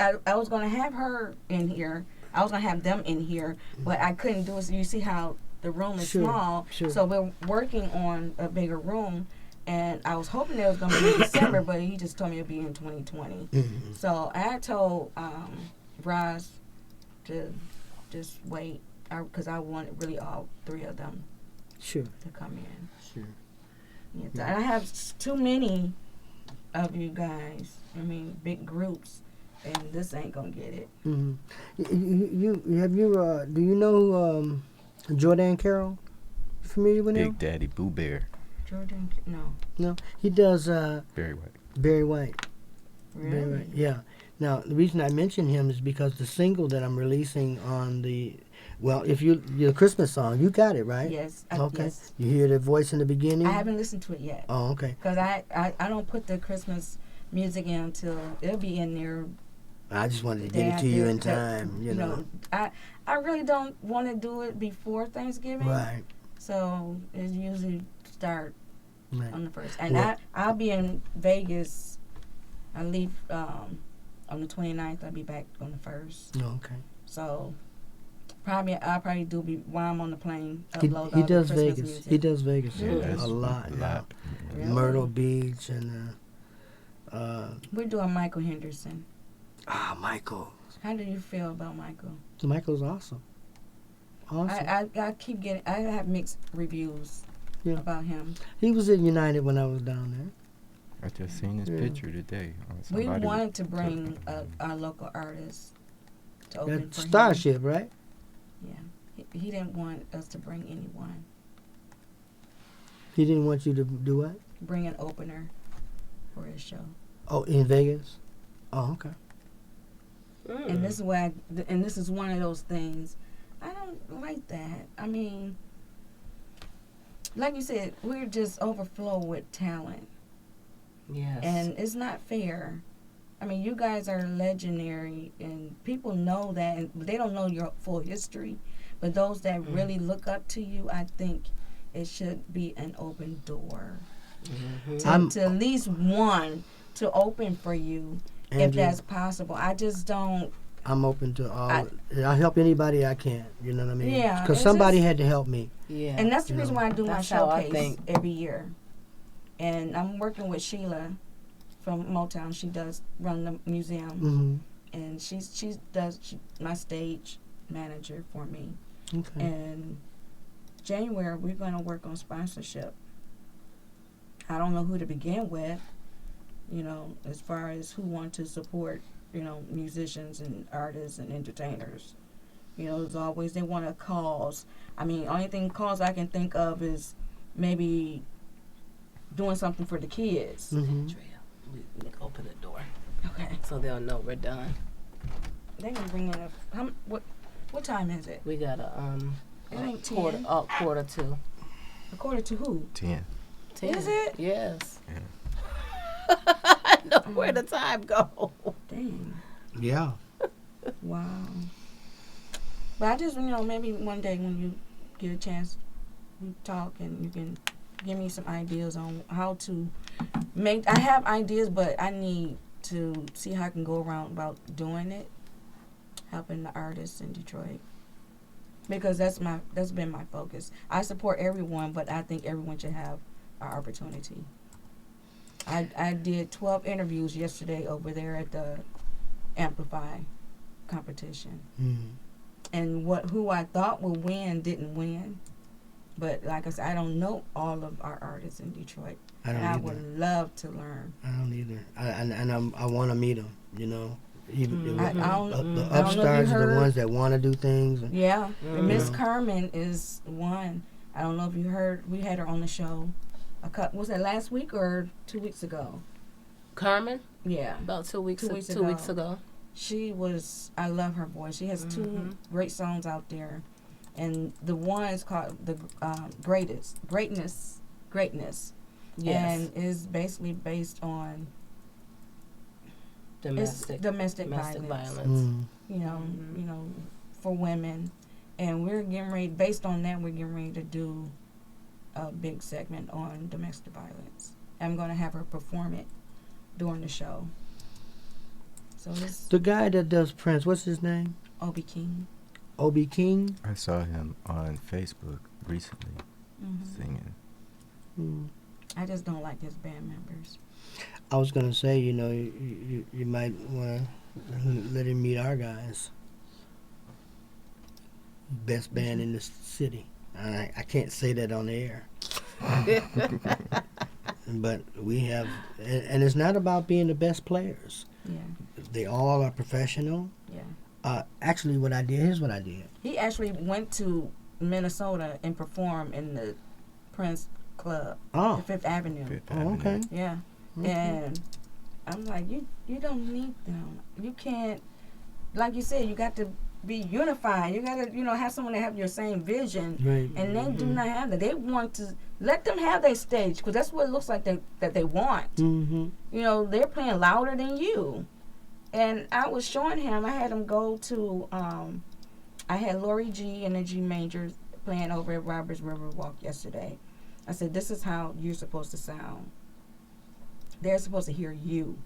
gonna have her in here. I was gonna have them in here, but I couldn't do it. So you see how the room is Sure, small. sure. So we're working on a bigger room, and I was hoping it was gonna be in December, but he just told me it'd be in 2020. Mhm. So I told Roz to just wait, because I wanted really all three of them Sure. to come in. Sure. Yeah, so I have too many of you guys. I mean, big groups, and this ain't gonna get it. Mm-hmm. Do you know Jordan Carroll? You familiar with him? Big Daddy Boo Bear. Jordan, no, No. He does Very white. Barry White. really. Barry White. Yeah. Now the reason I mention him is because the single that I'm releasing on your Christmas song, you got it right. Yes. Okay. Yes. You hear the voice in the beginning. I haven't listened to it yet, Oh, okay. because I don't put the Christmas music in until it'll be in there. I just wanted to the get day it to you after in the- time. You know. I really don't want to do it before Thanksgiving. Right. So it usually start Right. on the first, and Well- I'll be in Vegas. I leave on the 29th. I'll be back on the 1st. Oh, okay. So I'll probably do while I'm on the plane. He Upload all does the Christmas Vegas. music. He does Vegas Yeah, that's a lot. a Yeah. lot. Really? Myrtle Beach and We're doing Michael Henderson. Michael. How do you feel about Michael? Michael's awesome. Awesome. I keep getting. I have mixed reviews Yeah. about him. He was in United when I was down there. I just seen his Yeah. picture today. We Somebody wanted to took bring it. our local artist to open That for him. Starship, right? Yeah, he didn't want us to bring anyone. He didn't want you to do what? Bring an opener for his show. Oh, in Vegas? Oh, okay. And this is and this is one of those things. I don't like that. I mean, like you said, we're just overflow with talent, Yes. and it's not fair. I mean, you guys are legendary, and people know that, and they don't know your full history. But those that really look up to you, I think it should be an open door to at least one to open for you, if Andrew, that's possible. I just don't. I'm open to all. I'll help anybody I can. You know what I mean? Yeah, Because it's somebody just- had to help me. Yeah. And that's the You reason know, why I do my that's how I showcase think. every year. And I'm working with Sheila from Motown. She does run the museum, Mm-hmm. and she does my stage manager for me. Okay. And January we're going to work on sponsorship. I don't know who to begin with, as far as who want to support musicians and artists and entertainers. There's always they want a cause. I mean, only thing cause I can think of is maybe doing something for the kids. Mm-hmm. We can open the door Okay. so they'll know we're done. They can bring in what time is it? We got a It ain't 10. quarter to. According to who? 10. 10. Is it? Yes. Yeah. I know where the time go. Dang. Yeah. Wow. But I just, maybe one day when you get a chance, we talk and you can give me some ideas on how to make. I have ideas, but I need to see how I can go around about doing it, helping the artists in Detroit. Because that's been my focus. I support everyone, but I think everyone should have an opportunity. I did 12 interviews yesterday over there at the Amplify competition. Mm-hmm. And who I thought would win didn't win. But like I said, I don't know all of our artists in Detroit. I don't and I either. would love to learn. I don't either. I want to meet them. Even I don't- the I don't know if you upstarts are the heard- ones that want to do things. And, Yeah. And Miss Mhm. Carmen is one. I don't know if you heard. We had her on the show. Was that last week or 2 weeks ago? Carmen, Yeah. about 2 weeks. 2 weeks 2 weeks ago. She was. I love her voice. She has two Mhm. great songs out there, and the one is called the greatness, Yes. and is basically based on Domestic violence. violence. Mm. For women, and we're getting ready. Based on that, we're getting ready to do a big segment on domestic violence. I'm going to have her perform it during the show. So it's The guy that does Prince, what's his name? Obi King. Obi King. I saw him on Facebook recently Mm-hmm. singing. Mm. I just don't like his band members. I was gonna say, you might want to let him meet our guys. Best band in the city. I can't say that on the air. But we have, and it's not about being the best players. Yeah, They all are professional. yeah. Actually, here's what I did. He actually went to Minnesota and performed in the Prince Club, the Oh, Fifth Avenue. Fifth oh Avenue. okay. Yeah, and I'm like, you don't need them. You can't, like you said, you got to be unified. You got to, have someone that have your same vision. Right. And they do not have that. They want to let them have their stage because that's what it looks like that they want. Mm-hmm. They're playing louder than you. And I was showing him. I had him go to. I had Lori G and the G Majors playing over at Roberts Riverwalk yesterday. I said, "This is how you're supposed to sound. They're supposed to hear you,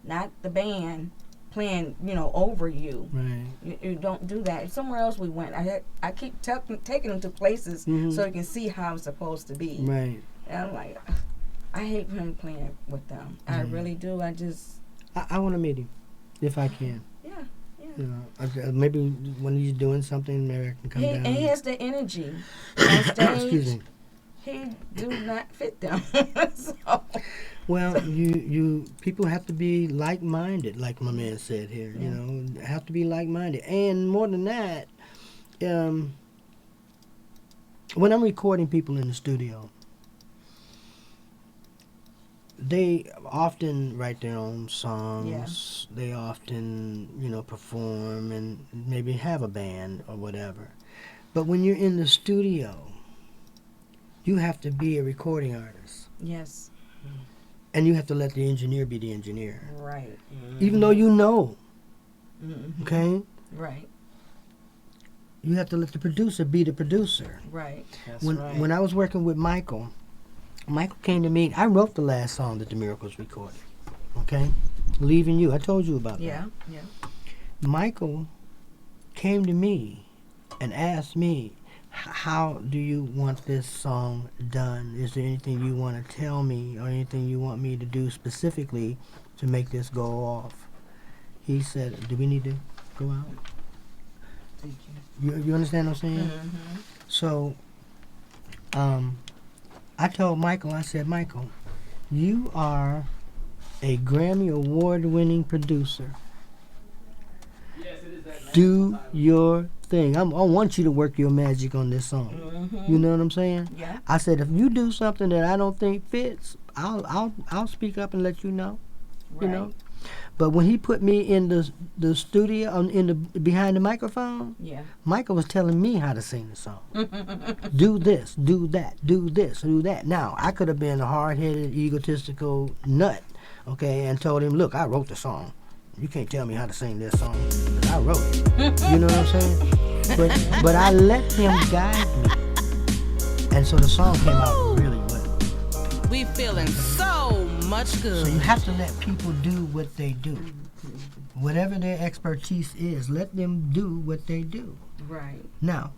not the band playing, over you. Right. You don't do that. Somewhere else we went. I keep taking them to places Mhm. so you can see how I'm supposed to be. Right. And I'm like, I hate him playing with them. I really do. I just, I want to meet him, if I can. yeah. Maybe when he's doing something, maybe I can come down. And he has the energy on stage. Excuse me. He do not fit them. So, Well, you people have to be like-minded, like my man said here. Yeah. Have to be like-minded, and more than that, when I'm recording people in the studio, they often write their own songs. They often, perform and maybe have a band or whatever. But when you're in the studio, you have to be a recording artist. yes, And you have to let the engineer be the engineer. right. Even though you know, Mm-hmm. okay? Right, You have to let the producer be the producer. right. That's When right. when I was working with Michael came to me. I wrote the last song that the Miracles recorded. Okay? Leaving You. I told you about Yeah, that. yeah. Michael came to me and asked me, how do you want this song done? Is there anything you want to tell me or anything you want me to do specifically to make this go off? He said, do we need to go out? Thank you. You understand what I'm saying? Mm-hmm. So, I told Michael, I said, Michael, you are a Grammy Award winning producer. Do your thing. I want you to work your magic on this song. Mm-hmm. You know what I'm saying? Yeah. I said if you do something that I don't think fits, I'll speak up and let you know. You know. But when he put me in the studio in the behind the microphone, Yeah. Michael was telling me how to sing the song. Do this, do that, do this, do that. Now I could have been a hard-headed, egotistical nut, okay, and told him, look, I wrote the song. You can't tell me how to sing this song. 'Cause I wrote it. You know what I'm saying? But I let him guide me, and so the song came out really well. We feeling so much good. So you have to let people do what they do. Whatever their expertise is, let them do what they do. Right. Now,